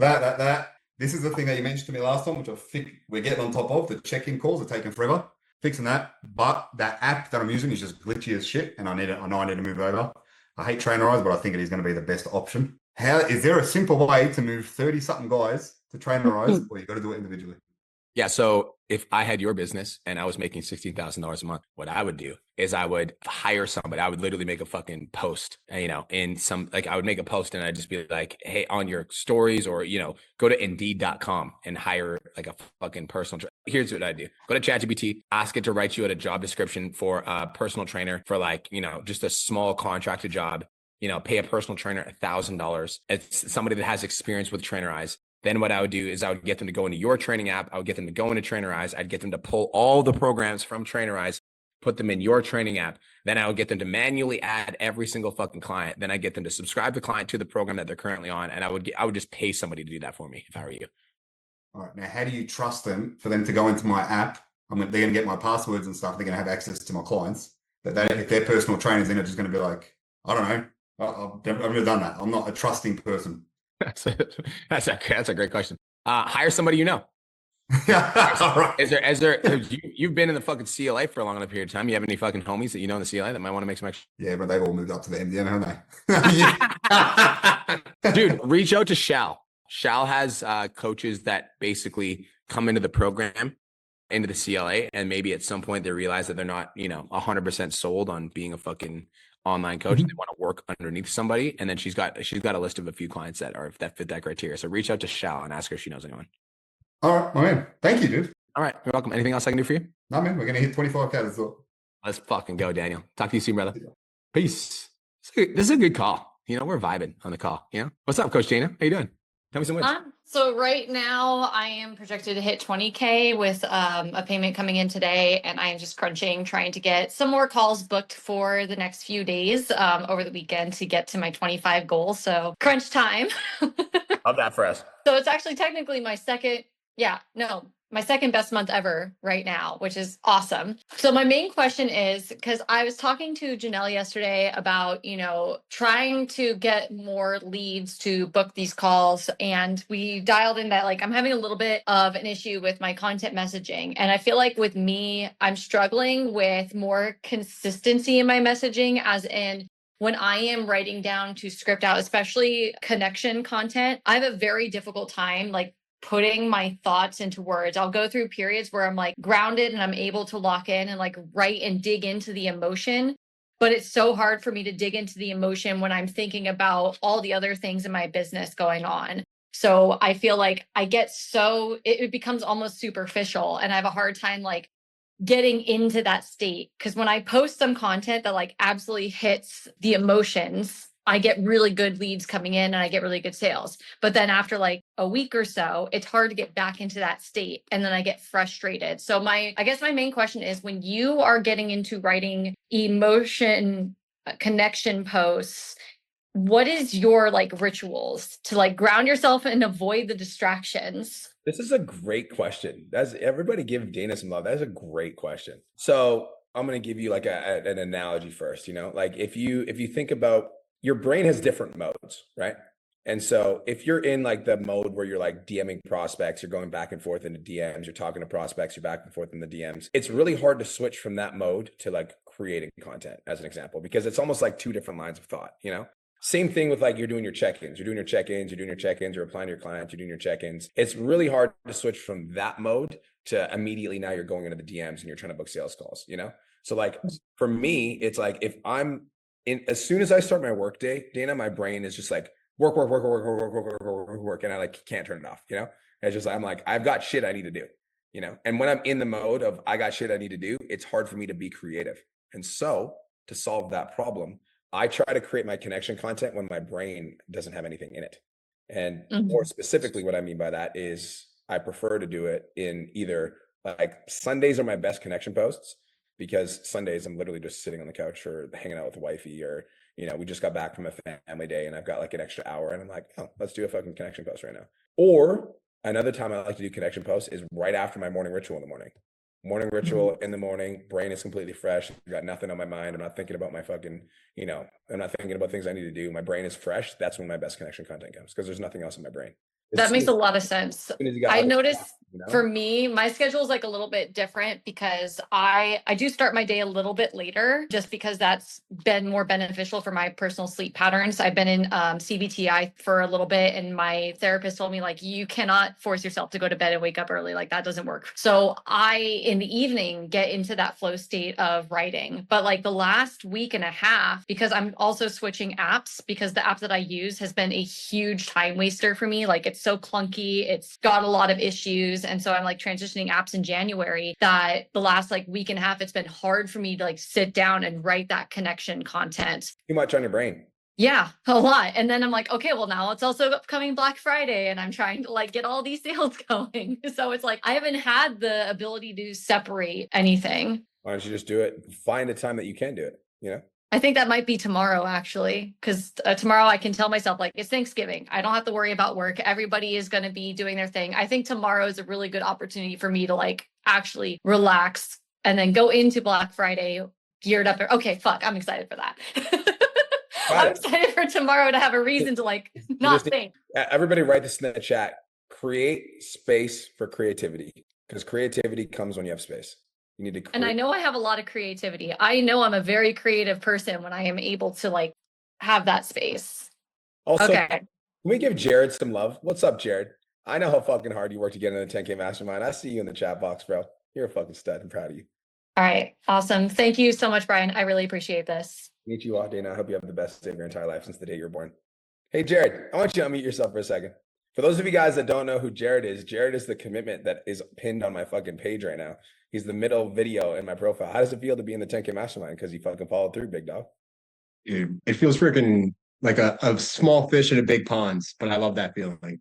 This is the thing that you mentioned to me last time, which I think we're getting on top of. The check-in calls are taking forever. Fixing that. But that app that I'm using is just glitchy as shit, and I know I need to move over. I hate Trainerize, but I think it is going to be the best option. Is there a simple way to move 30-something guys to Trainerize, or you got to do it individually? Yeah. So if I had your business and I was making $16,000 a month, what I would do is I would hire somebody. I would literally make a fucking post, in some, like I would make a post and I'd just be like, hey, on your stories, or, go to indeed.com and hire like a fucking personal Here's what I do. Go to ChatGPT, ask it to write you out a job description for a personal trainer for like, just a small contracted job, pay a personal trainer $1,000. It's somebody that has experience with Trainerize. Then what I would do is I would get them to go into your training app. I would get them to go into Trainerize. I'd get them to pull all the programs from Trainerize, put them in your training app. Then I would get them to manually add every single fucking client. Then I get them to subscribe the client to the program that they're currently on. And I would just pay somebody to do that for me if I were you. All right. Now, how do you trust them for them to go into my app? They're going to get my passwords and stuff. They're going to have access to my clients. If their personal trainers in, are just going to be like, I don't know. I've never done that. I'm not a trusting person. That's a great question. Hire somebody you know. All right. You've been in the fucking CLA for a long enough period of time. You have any fucking homies that you know in the CLA that might want to make some extra? Yeah, but they've all moved up to the MDM, haven't they? Dude, reach out to Shal. Shal has coaches that basically come into the program, into the CLA, and maybe at some point they realize that they're not, 100% sold on being a fucking online coach. They want to work underneath somebody, and then she's got a list of a few clients that fit that criteria. So reach out to Shal and ask her if she knows anyone. All right, my man. Thank you, dude. All right, you're welcome. Anything else I can do for you? No, man. We're gonna hit 25K as well. Let's fucking go, Daniel. Talk to you soon, brother. Peace. This is a good call. We're vibing on the call. What's up, Coach Dana? How you doing? Tell me some wins. So right now I am projected to hit 20K with a payment coming in today, and I am just crunching, trying to get some more calls booked for the next few days over the weekend to get to my 25 goal. So crunch time. Love that for us. So it's actually technically my second best month ever right now, which is awesome. So my main question is, because I was talking to Janelle yesterday about, trying to get more leads to book these calls. And we dialed in that, like, I'm having a little bit of an issue with my content messaging. And I feel like with me, I'm struggling with more consistency in my messaging, as in, when I am writing down to script out, especially connection content, I have a very difficult time, like, putting my thoughts into words. I'll go through periods where I'm like grounded and I'm able to lock in and like write and dig into the emotion. But it's so hard for me to dig into the emotion when I'm thinking about all the other things in my business going on. So I feel like it becomes almost superficial, and I have a hard time like getting into that state. Because when I post some content that like absolutely hits the emotions, I get really good leads coming in and I get really good sales. But then after like a week or so, it's hard to get back into that state. And then I get frustrated. So I guess my main question is, when you are getting into writing emotion connection posts, what is your like rituals to like ground yourself and avoid the distractions? This is a great question. Everybody give Dana some love. That's a great question. So I'm going to give you like an analogy first, like if you think about, your brain has different modes, right? And so if you're in like the mode where you're like DMing prospects, you're going back and forth into DMs, you're talking to prospects, you're back and forth in the DMs. It's really hard to switch from that mode to like creating content, as an example, because it's almost like two different lines of thought, Same thing with like you're doing your check-ins, you're replying to your clients, you're doing your check-ins. It's really hard to switch from that mode to immediately now you're going into the DMs and you're trying to book sales calls, So like for me, it's like if I'm as soon as I start my work day, Dana, my brain is just like work, and I like can't turn it off. It's just I'm like I've got shit I need to do. And when I'm in the mode of I got shit I need to do, it's hard for me to be creative. And so to solve that problem, I try to create my connection content when my brain doesn't have anything in it. And Mhm. more specifically, what I mean by that is I prefer to do it in either like Sundays are my best connection posts, because Sundays I'm literally just sitting on the couch or hanging out with wifey, or we just got back from a family day and I've got like an extra hour and I'm like, oh, let's do a fucking connection post right now. Or another time I like to do connection posts is right after my morning ritual in the morning. Morning ritual in the morning, brain is completely fresh. I've got nothing on my mind. I'm not thinking about my fucking, I'm not thinking about things I need to do. My brain is fresh. That's when my best connection content comes, because there's nothing else in my brain. That makes a lot of sense. I noticed for me, my schedule is like a little bit different because I do start my day a little bit later, just because that's been more beneficial for my personal sleep patterns. I've been in CBTI for a little bit, and my therapist told me, like, you cannot force yourself to go to bed and wake up early. Like, that doesn't work. So I, in the evening, get into that flow state of writing. But like the last week and a half, because I'm also switching apps, because the app that I use has been a huge time waster for me. Like, it's so clunky, it's got a lot of issues, and so I'm like transitioning apps in January, that the last like week and a half it's been hard for me to like sit down and write that connection content. Too much on your brain. Yeah, a lot. And then I'm like, okay, well, now it's also upcoming Black Friday and I'm trying to like get all these sales going. So it's like I haven't had the ability to separate anything. Why don't you just do it? Find a time that you can do it, I think that might be tomorrow, actually, because tomorrow I can tell myself, like, it's Thanksgiving. I don't have to worry about work. Everybody is going to be doing their thing. I think tomorrow is a really good opportunity for me to like actually relax and then go into Black Friday geared up. Okay, fuck, I'm excited for that. I'm excited for tomorrow to have a reason to like not think. Everybody write this in the chat. Create space for creativity, because creativity comes when you have space. You need to create. And I know I have a lot of creativity. I know I'm a very creative person when I am able to like have that space. Also, okay. Can we give Jared some love? What's up, Jared? I know how fucking hard you work to get into the 10K mastermind. I see you in the chat box, bro. You're a fucking stud. I'm proud of you. All right. Awesome. Thank you so much, Brian. I really appreciate this. Meet you all, Dana. I hope you have the best day of your entire life since the day you were born. Hey, Jared, I want you to unmute yourself for a second. For those of you guys that don't know who Jared is the commitment that is pinned on my fucking page right now. He's the middle video in my profile. How does it feel to be in the 10K mastermind? Because you fucking followed through, big dog. It feels freaking like a small fish in a big pond, but I love that feeling.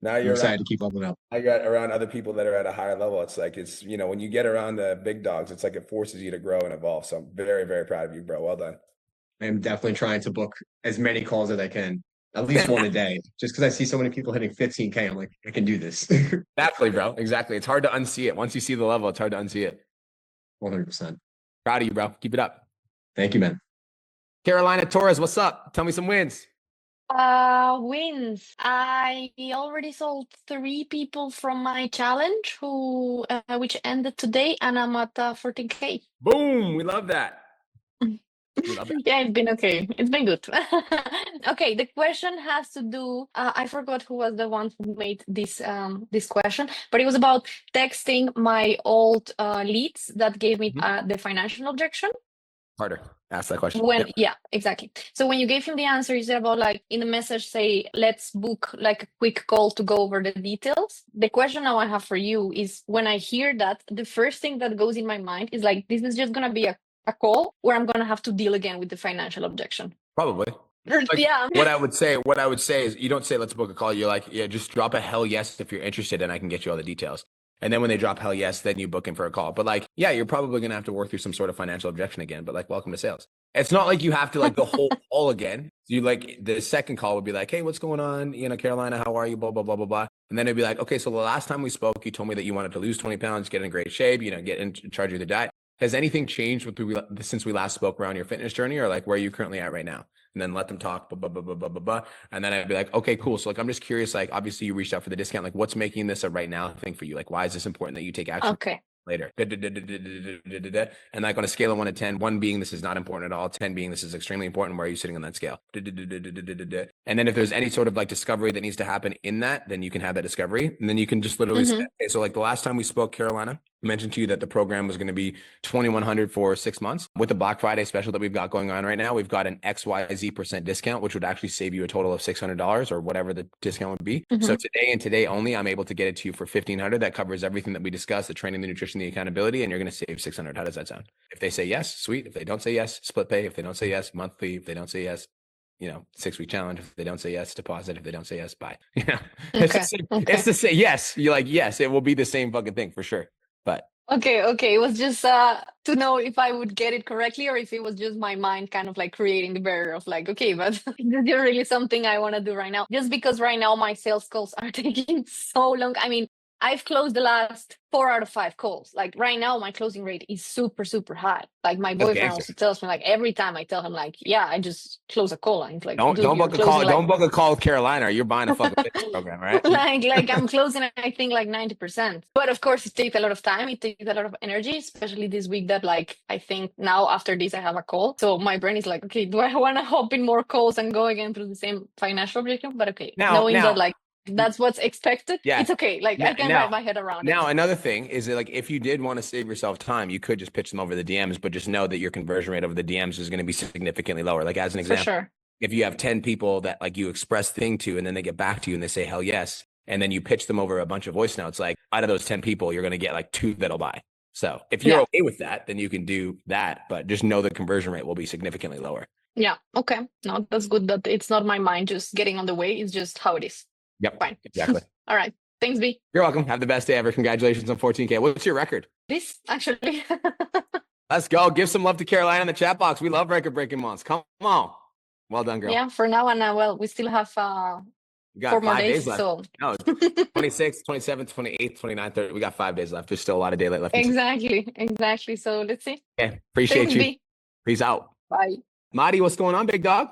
Now you're excited to keep leveling up. I got around other people that are at a higher level. It's like, when you get around the big dogs, it's like it forces you to grow and evolve. So I'm very, very proud of you, bro. Well done. I'm definitely trying to book as many calls as I can. At least one a day, just because I see so many people hitting 15K. I'm like, I can do this. Exactly, bro. Exactly. It's hard to unsee it. Once you see the level, it's hard to unsee it. 100%. Proud of you, bro. Keep it up. Thank you, man. Carolina Torres, what's up? Tell me some wins. Wins. I already sold 3 people from my challenge which ended today, and I'm at 14K. Boom. We love that. Yeah, it's been okay. It's been good. Okay, the question has to do. I forgot who was the one who made this question, but it was about texting my old leads that gave me the financial objection. Harder. Ask that question. Yeah, exactly. So when you gave him the answer, you said about like in the message, say, let's book like a quick call to go over the details. The question now I have for you is, when I hear that, the first thing that goes in my mind is like, this is just gonna be a call where I'm gonna have to deal again with the financial objection. Probably. Like, yeah. What I would say is, you don't say let's book a call. You're like, yeah, just drop a hell yes if you're interested, and I can get you all the details. And then when they drop hell yes, then you book in for a call. But like, yeah, you're probably gonna have to work through some sort of financial objection again. But like, welcome to sales. It's not like you have to like the whole call again. You like the second call would be like, hey, what's going on? Carolina, how are you? Blah blah blah blah blah. And then it'd be like, okay, so the last time we spoke, you told me that you wanted to lose 20 pounds, get in great shape, get in charge of the diet. Has anything changed since we last spoke around your fitness journey, or like where are you currently at right now? And then let them talk, blah, blah, blah, blah, blah, blah, blah. And then I'd be like, okay, cool. So like, I'm just curious, like, obviously you reached out for the discount. Like, what's making this a right now thing for you? Like, why is this important that you take action? Okay. Later. And like on a scale of 1 to 10, 1 being this is not important at all, 10 being this is extremely important, where are you sitting on that scale? And then if there's any sort of like discovery that needs to happen in that, then you can have that discovery. And then you can just literally say, okay, so like the last time we spoke, Carolina, I mentioned to you that the program was going to be $2,100 for 6 months. With the Black Friday special that we've got going on right now, we've got an XYZ% discount, which would actually save you a total of $600 or whatever the discount would be. So today and today only, I'm able to get it to you for $1,500. That covers everything that we discussed, the training, the nutrition, the accountability, and you're going to save $600. How does that sound? If they say yes, sweet. If they don't say yes, split pay. If they don't say yes, monthly. If they don't say yes, 6-week challenge. If they don't say yes, deposit. If they don't say yes, buy. Okay. It's to say yes. You're like, yes, it will be the same fucking thing for sure. But Okay. It was just to know if I would get it correctly or if it was just my mind kind of like creating the barrier of like, okay, but this is really something I want to do right now. Just because right now my sales calls are taking so long. I mean, I've closed the last 4 out of 5 calls. Like right now, my closing rate is super, super high. Like my that's boyfriend gangster. also tells me, like every time I tell him, like, yeah, I just close a call. And he's like, Don't dude, you're book a call. closing like Don't book a call with Carolina. Or you're buying a fucking fitness program, right? like I'm closing, I think like 90%. But of course, it takes a lot of time. It takes a lot of energy, especially this week that like I think now after this I have a call. So my brain is like, okay, do I want to hop in more calls and go again through the same financial objective? But okay, knowing that like that's what's expected. Yeah. It's okay. Like I can wrap my head around it. Now, another thing is that like if you did want to save yourself time, you could just pitch them over the DMs, but just know that your conversion rate over the DMs is going to be significantly lower. Like as an example, For sure. if you have 10 people that like you express thing to, and then they get back to you and they say hell yes, and then you pitch them over a bunch of voice notes, like out of those 10 people, you're going to get like 2 that'll buy. So if you're okay with that, then you can do that, but just know the conversion rate will be significantly lower. Yeah. Okay. No, that's good that it's not my mind just getting on the way. It's just how it is. Yep. Fine. Exactly. All right. Thanks, B. You're welcome. Have the best day ever. Congratulations on 14K. What's your record? This actually. Let's go. Give some love to Carolina in the chat box. We love record breaking months. Come on. Well done, girl. Yeah, for now. And well, we still have We got 4 more 5 days. days left. So No, 26th, 27th, 28th, 29th, 30th. We got 5 days left. There's still a lot of daylight left. exactly. So let's see. Okay. Appreciate Thanks, you. B. Peace out. Bye. Marty, what's going on, big dog?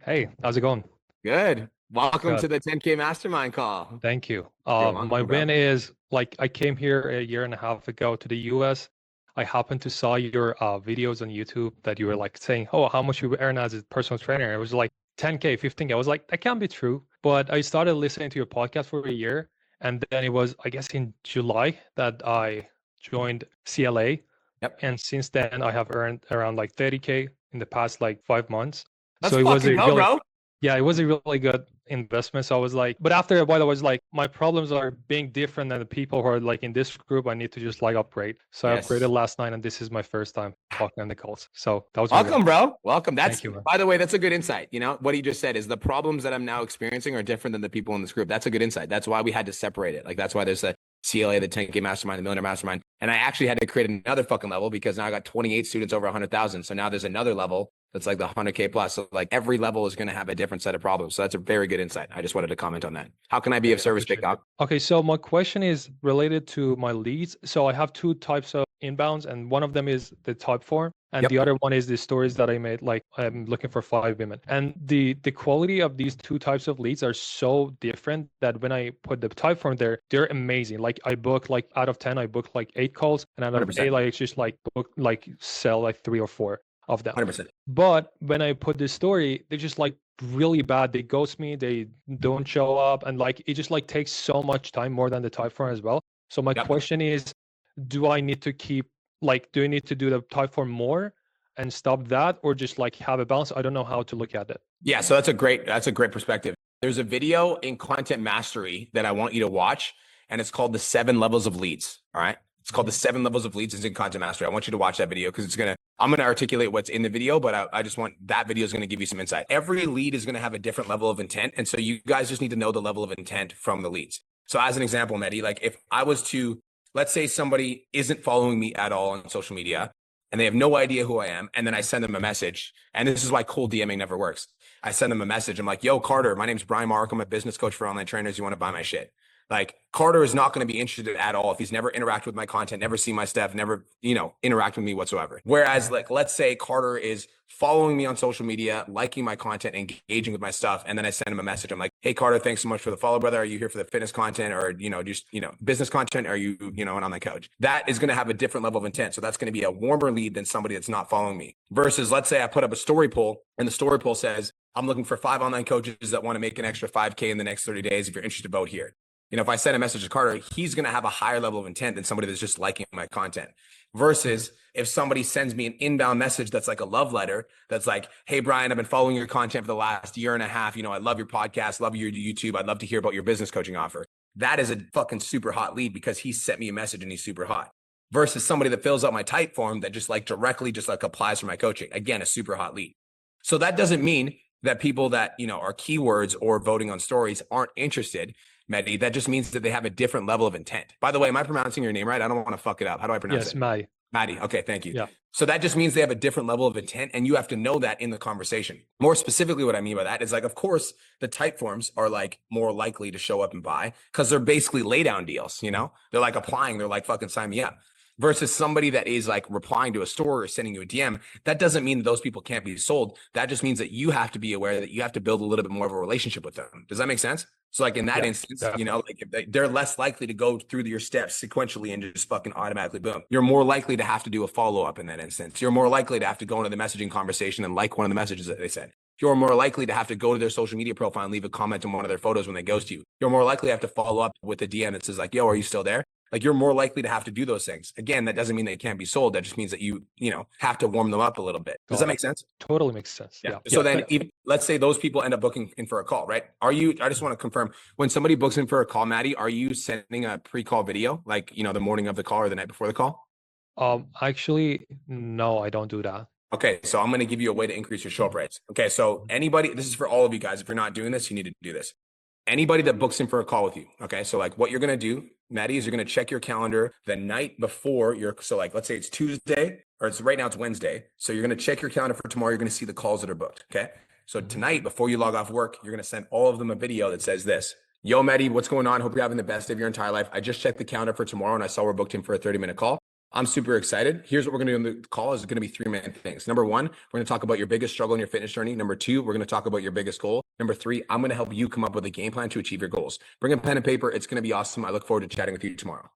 Hey, how's it going? Good. Welcome Good. to the 10K Mastermind call. Thank you. welcome, My bro. win is like I came here a year and a half ago to the US. I happened to saw your videos on YouTube that you were like saying, oh, how much you earn as a personal trainer? It was like 10K, 15K. I was like, that can't be true. But I started listening to your podcast for a year. And then it was, I guess, in July that I joined CLA. Yep. And since then, I have earned around like 30K in the past like 5 months. Let's so it was a fucking go, really, bro. yeah, it was a really good investment. So I was like, but after a while, I was like, my problems are being different than the people who are like in this group. I need to just like upgrade. So Yes. I upgraded last night, and this is my first time talking on the calls. So that was really Welcome, good. bro. Welcome. That's, Thank you, man. by the way, that's a good insight. You know, what he just said is the problems that I'm now experiencing are different than the people in this group. That's a good insight. That's why we had to separate it. Like, that's why there's a CLA, the 10K Mastermind, the Millionaire Mastermind. And I actually had to create another fucking level because now I got 28 students over 100,000. So now there's another level that's like the 100K plus. So like every level is going to have a different set of problems. So that's a very good insight. I just wanted to comment on that. How can I be of service, big dog? Okay, so my question is related to my leads. So I have 2 types of inbounds, and one of them is the type form, and the other one is the stories that I made. Like I'm looking for 5 women, and the quality of these 2 types of leads are so different that when I put the type form there, they're amazing. Like I book like out of 10, I book like 8 calls, and out of 100%. 8, like just like book like sell like 3 or 4 of them. 100%. But when I put this story, they're just like really bad. They ghost me. They don't show up, and like it just like takes so much time, more than the type form as well. So my question is, do I need to keep like, do I need to do the type form more and stop that, or just like have a balance? I don't know how to look at it. Yeah, so that's a great perspective. There's a video in Content Mastery that I want you to watch, and it's called the 7 levels of leads. All right. It's called the 7 levels of leads. It's in Content Mastery. I want you to watch that video because I'm going to articulate what's in the video, but I just want that video is going to give you some insight. Every lead is going to have a different level of intent. And so you guys just need to know the level of intent from the leads. So as an example, Mehdi, like if I was to, let's say somebody isn't following me at all on social media and they have no idea who I am. And then I send them a message. And this is why cold DMing never works. I send them a message. I'm like, yo, Carter, my name's Brian Mark. I'm a business coach for online trainers. You want to buy my shit? Like Carter is not going to be interested at all if he's never interacted with my content, never seen my stuff, never, interact with me whatsoever. Whereas like, let's say Carter is following me on social media, liking my content, engaging with my stuff. And then I send him a message. I'm like, hey, Carter, thanks so much for the follow, brother. Are you here for the fitness content or, just, business content? Are you, an online coach? That is going to have a different level of intent. So that's going to be a warmer lead than somebody that's not following me versus let's say I put up a story poll and the story poll says, I'm looking for 5 online coaches that want to make an extra 5K in the next 30 days. If you're interested, vote here. If I send a message to Carter, he's going to have a higher level of intent than somebody that's just liking my content. Versus if somebody sends me an inbound message that's like a love letter, that's like, hey, Brian, I've been following your content for the last year and a half. I love your podcast, love your YouTube. I'd love to hear about your business coaching offer. That is a fucking super hot lead because he sent me a message and he's super hot. Versus somebody that fills out my type form that just like directly just like applies for my coaching. Again, a super hot lead. So that doesn't mean that people that, you know, are keywords or voting on stories aren't interested, Mehdi, that just means that they have a different level of intent. By the way, am I pronouncing your name right? I don't want to fuck it up. How do I pronounce Yes, it? Maddie. Maddie. Okay, thank you. Yeah. So that just means they have a different level of intent, and you have to know that in the conversation. More specifically, what I mean by that is, like, of course, the type forms are like more likely to show up and buy because they're basically lay down deals, you know? They're like applying, they're like, fucking sign me up. Versus somebody that is like replying to a store or sending you a DM, that doesn't mean that those people can't be sold. That just means that you have to be aware that you have to build a little bit more of a relationship with them. Does that make sense? So like in that instance, you know, like if they're less likely to go through your steps sequentially and just fucking automatically boom. You're more likely to have to do a follow-up in that instance. You're more likely to have to go into the messaging conversation and like one of the messages that they said. You're more likely to have to go to their social media profile and leave a comment on one of their photos when they ghost you. You're more likely to have to follow up with a DM that says like, yo, are you still there? Like, you're more likely to have to do those things. Again, that doesn't mean they can't be sold. That just means that you know, have to warm them up a little bit. Does that make sense? Totally makes sense. Yeah. So then even, let's say those people end up booking in for a call, right? I just want to confirm, when somebody books in for a call, Maddie, are you sending a pre-call video, like, you know, the morning of the call or the night before the call? Actually, no, I don't do that. Okay, so I'm going to give you a way to increase your show up rates. Okay, so anybody, this is for all of you guys. If you're not doing this, you need to do this. Anybody that books in for a call with you. Okay, so like what you're going to do, Maddie, is you're going to check your calendar the night before so like, let's say it's Tuesday, or right now it's Wednesday. So you're going to check your calendar for tomorrow. You're going to see the calls that are booked. Okay. So tonight, before you log off work, you're going to send all of them a video that says this: yo, Maddie, what's going on? Hope you're having the best of your entire life. I just checked the calendar for tomorrow and I saw we're booked in for a 30-minute call. I'm super excited. Here's what we're going to do in the call. Is going to be 3 main things. Number one, we're going to talk about your biggest struggle in your fitness journey. Number two, we're going to talk about your biggest goal. Number three, I'm going to help you come up with a game plan to achieve your goals. Bring a pen and paper. It's going to be awesome. I look forward to chatting with you tomorrow.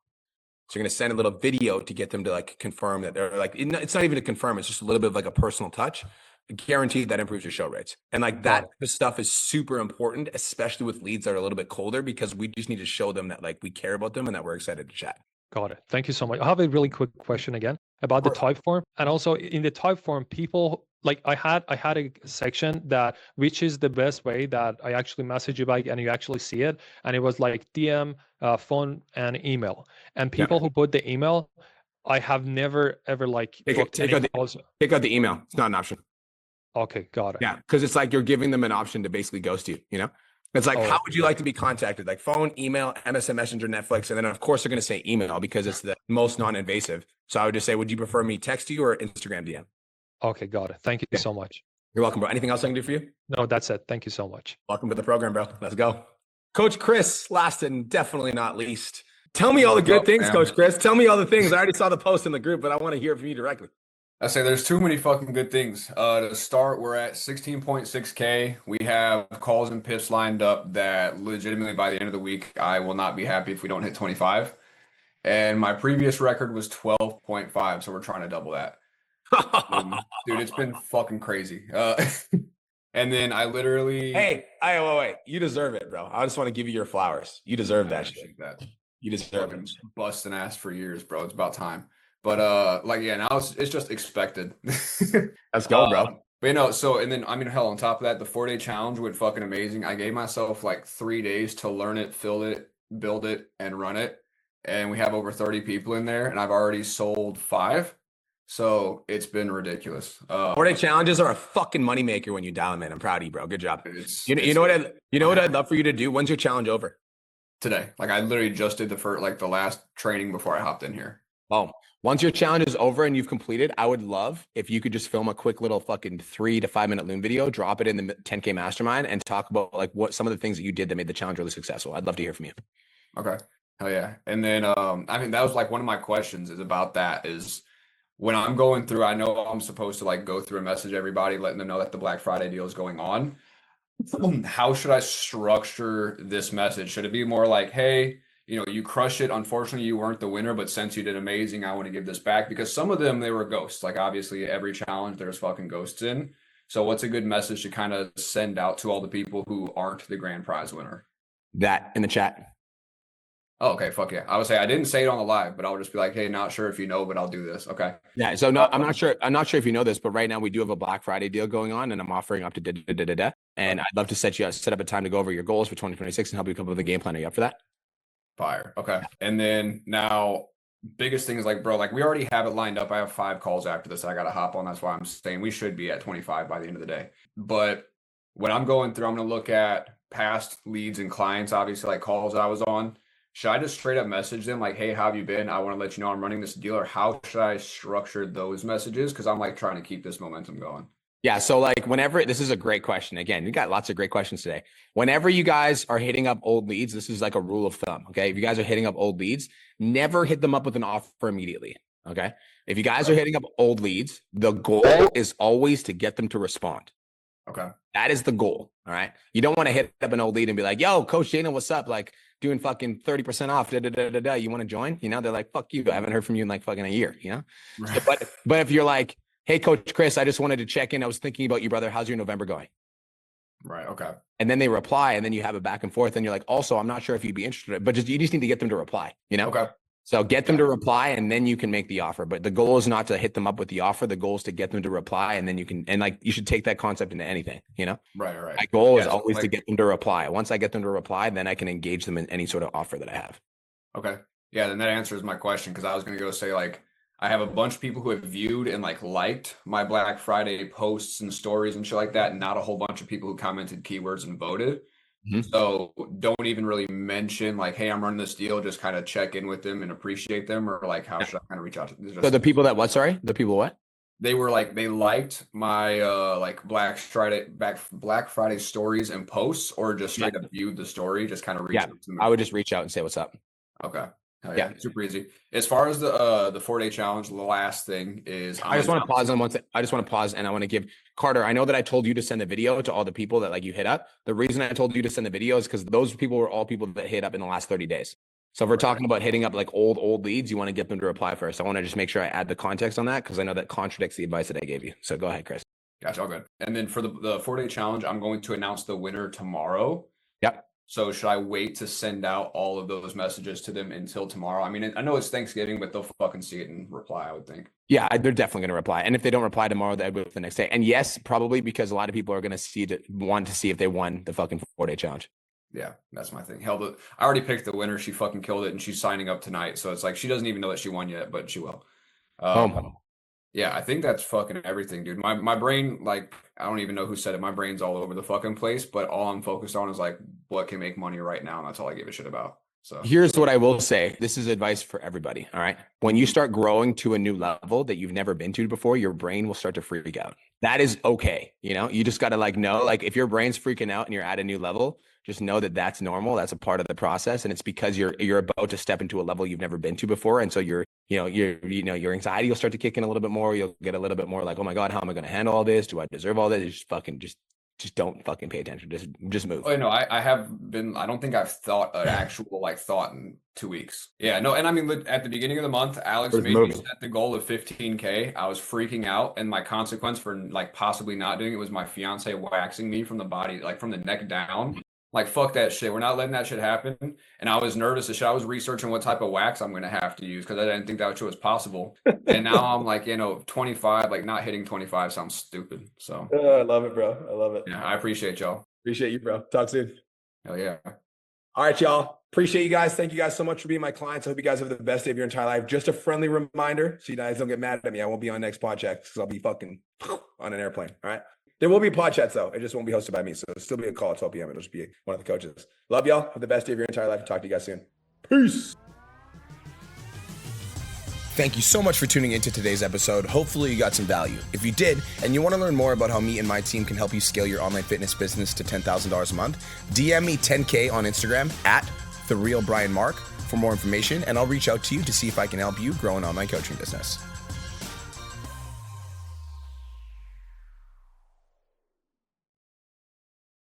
So you're going to send a little video to get them to like confirm that they're like, it's not even to confirm. It's just a little bit of like a personal touch. Guaranteed that improves your show rates. And like that stuff is super important, especially with leads that are a little bit colder, because we just need to show them that like we care about them and that we're excited to chat. Got it. Thank you so much. I have a really quick question again about the type form. And also in the type form, people like I had a section that which is the best way that I actually message you back and you actually see it. And it was like DM, phone, and email. And people who put the email, I have never ever like take out the email. It's not an option. Okay, got it. Yeah, because it's like you're giving them an option to basically ghost you, you know? It's like, how would you like to be contacted? Like phone, email, MSN Messenger, Netflix. And then, of course, they're going to say email because it's the most non-invasive. So I would just say, would you prefer me text you or Instagram DM? Okay, got it. Thank you so much. You're welcome, bro. Anything else I can do for you? No, that's it. Thank you so much. Welcome to the program, bro. Let's go. Coach Chris, last and definitely not least. Tell me all the good things, Coach Chris. Tell me all the things. I already saw the post in the group, but I want to hear from you directly. I say there's too many fucking good things. To start, we're at 16.6K. We have calls and pips lined up that legitimately by the end of the week, I will not be happy if we don't hit 25. And my previous record was 12.5, so we're trying to double that. Dude, it's been fucking crazy. And then I literally... Hey, wait. You deserve it, bro. I just want to give you your flowers. You deserve that shit. You deserve it. Busting ass for years, bro. It's about time. But now it's just expected. Let's go, bro. But you know, so and then I mean, hell, on top of that, the 4-day challenge went fucking amazing. I gave myself like 3 days to learn it, build it, and run it. And we have over 30 people in there, and I've already sold 5. So it's been ridiculous. 4-day challenges are a fucking moneymaker when you dial them in. I'm proud of you, bro. Good job. You know what I'd love for you to do? When's your challenge over? Today. Like I literally just did the last training before I hopped in here. Oh. Once your challenge is over and you've completed, I would love if you could just film a quick little fucking 3 to 5 minute Loom video, drop it in the 10K Mastermind, and talk about like what some of the things that you did that made the challenge really successful. I'd love to hear from you. Okay. Hell yeah. And then, I mean, that was like one of my questions is about that is when I'm going through, I know I'm supposed to like go through and message everybody, letting them know that the Black Friday deal is going on. How should I structure this message? Should it be more like, hey, you know, you crushed it. Unfortunately, you weren't the winner, but since you did amazing, I want to give this back, because some of them, they were ghosts. Like obviously every challenge there's fucking ghosts in. So what's a good message to kind of send out to all the people who aren't the grand prize winner? That in the chat. Oh, okay. Fuck yeah. I would say I didn't say it on the live, but I'll just be like, hey, not sure if you know, but I'll do this. Okay. Yeah. So no, I'm not sure if you know this, but right now we do have a Black Friday deal going on, and I'm offering up to and I'd love to set up a time to go over your goals for 2026 and help you come up with a game plan. Are you up for that? Fire. Okay. And then now biggest thing is like, bro, like we already have it lined up. I have 5 calls after this I got to hop on. That's why I'm saying we should be at 25 by the end of the day. But when I'm going through, I'm going to look at past leads and clients, obviously like calls I was on. Should I just straight up message them like, hey, how have you been? I want to let you know I'm running this deal, or how should I structure those messages? Because I'm like trying to keep this momentum going. Yeah. So like whenever, this is a great question. Again, you got lots of great questions today. Whenever you guys are hitting up old leads, this is like a rule of thumb. Okay. If you guys are hitting up old leads, never hit them up with an offer immediately. Okay. If you guys are hitting up old leads, the goal is always to get them to respond. Okay. That is the goal. All right. You don't want to hit up an old lead and be like, yo, Coach Dana, what's up? Like doing fucking 30% off. You want to join? You know, they're like, fuck you. I haven't heard from you in like fucking a year, you know? Right. So, but if you're like, hey, Coach Chris, I just wanted to check in. I was thinking about you, brother. How's your November going? Right. Okay. And then they reply, and then you have a back and forth, and you're like, also, I'm not sure if you'd be interested, but you just need to get them to reply, you know? Okay. So get them to reply, and then you can make the offer. But the goal is not to hit them up with the offer. The goal is to get them to reply, and then you can, and like, you should take that concept into anything, you know? Right. My goal is so always like, to get them to reply. Once I get them to reply, then I can engage them in any sort of offer that I have. okay. Yeah. Then that answers my question, because I was going to go say like, I have a bunch of people who have viewed and like liked my Black Friday posts and stories and shit like that. And not a whole bunch of people who commented keywords and voted. So don't even really mention like, hey, I'm running this deal. Just kind of check in with them and appreciate them, or like, how should I kind of reach out to them? So the people that what? Sorry, the people what? They were like, they liked my like Black Friday stories and posts, or just straight up viewed the story, just kind of reach out to them. I would just reach out and say what's up. Okay. Hell yeah, super easy. As far as the 4-day challenge, the last thing is I just want to pause on one thing. I just want to pause, and I want to give Carter. I know that I told you to send the video to all the people that like you hit up. The reason I told you to send the video is because those people were all people that hit up in the last 30 days. So if we're talking about hitting up like old leads, you want to get them to reply first. I want to just make sure I add the context on that, because I know that contradicts the advice that I gave you. So go ahead, Chris. Gotcha, all good. And then for the 4-day challenge, I'm going to announce the winner tomorrow. Yep. So should I wait to send out all of those messages to them until tomorrow? I mean, I know it's Thanksgiving, but they'll fucking see it and reply, I would think. Yeah, they're definitely going to reply. And if they don't reply tomorrow, they will the next day. And yes, probably because a lot of people are going to want to see if they won the fucking 4-day challenge. Yeah, that's my thing. Hell, I already picked the winner. She fucking killed it, and she's signing up tonight. So it's like, she doesn't even know that she won yet, but she will. Yeah, I think that's fucking everything, dude. My brain, like, I don't even know who said it. My brain's all over the fucking place, but all I'm focused on is like what can make money right now, and that's all I give a shit about. So here's what I will say. This is advice for everybody. All right. When you start growing to a new level that you've never been to before, your brain will start to freak out. That is okay. You know, you just got to like know, like if your brain's freaking out and you're at a new level, just know that that's normal. That's a part of the process. And it's because you're about to step into a level you've never been to before. And so your anxiety will start to kick in a little bit more. You'll get a little bit more like, oh my God, how am I going to handle all this? Do I deserve all this? Just don't fucking pay attention. Just move. Oh no, I have been. I don't think I've thought an actual like thought in 2 weeks. Yeah, no, and I mean at the beginning of the month, Alex made me set the goal of 15K. I was freaking out, and my consequence for like possibly not doing it was my fiance waxing me from the body, like from the neck down. Like, fuck that shit. We're not letting that shit happen. And I was nervous as shit. I was researching what type of wax I'm going to have to use, because I didn't think that shit was possible. And now I'm like, 25, like not hitting 25 sounds stupid. So I love it, bro. I love it. Yeah, I appreciate y'all. Appreciate you, bro. Talk soon. Hell yeah. All right, y'all. Appreciate you guys. Thank you guys so much for being my clients. I hope you guys have the best day of your entire life. Just a friendly reminder, so you guys don't get mad at me. I won't be on next Podchats because I'll be fucking on an airplane. All right. There will be Podchats though. It just won't be hosted by me. So it'll still be a call at 12 p.m. It'll just be one of the coaches. Love y'all. Have the best day of your entire life. Talk to you guys soon. Peace. Thank you so much for tuning into today's episode. Hopefully you got some value. If you did, and you want to learn more about how me and my team can help you scale your online fitness business to $10,000 a month, DM me 10K on Instagram at TheRealBrianMark for more information, and I'll reach out to you to see if I can help you grow an online coaching business.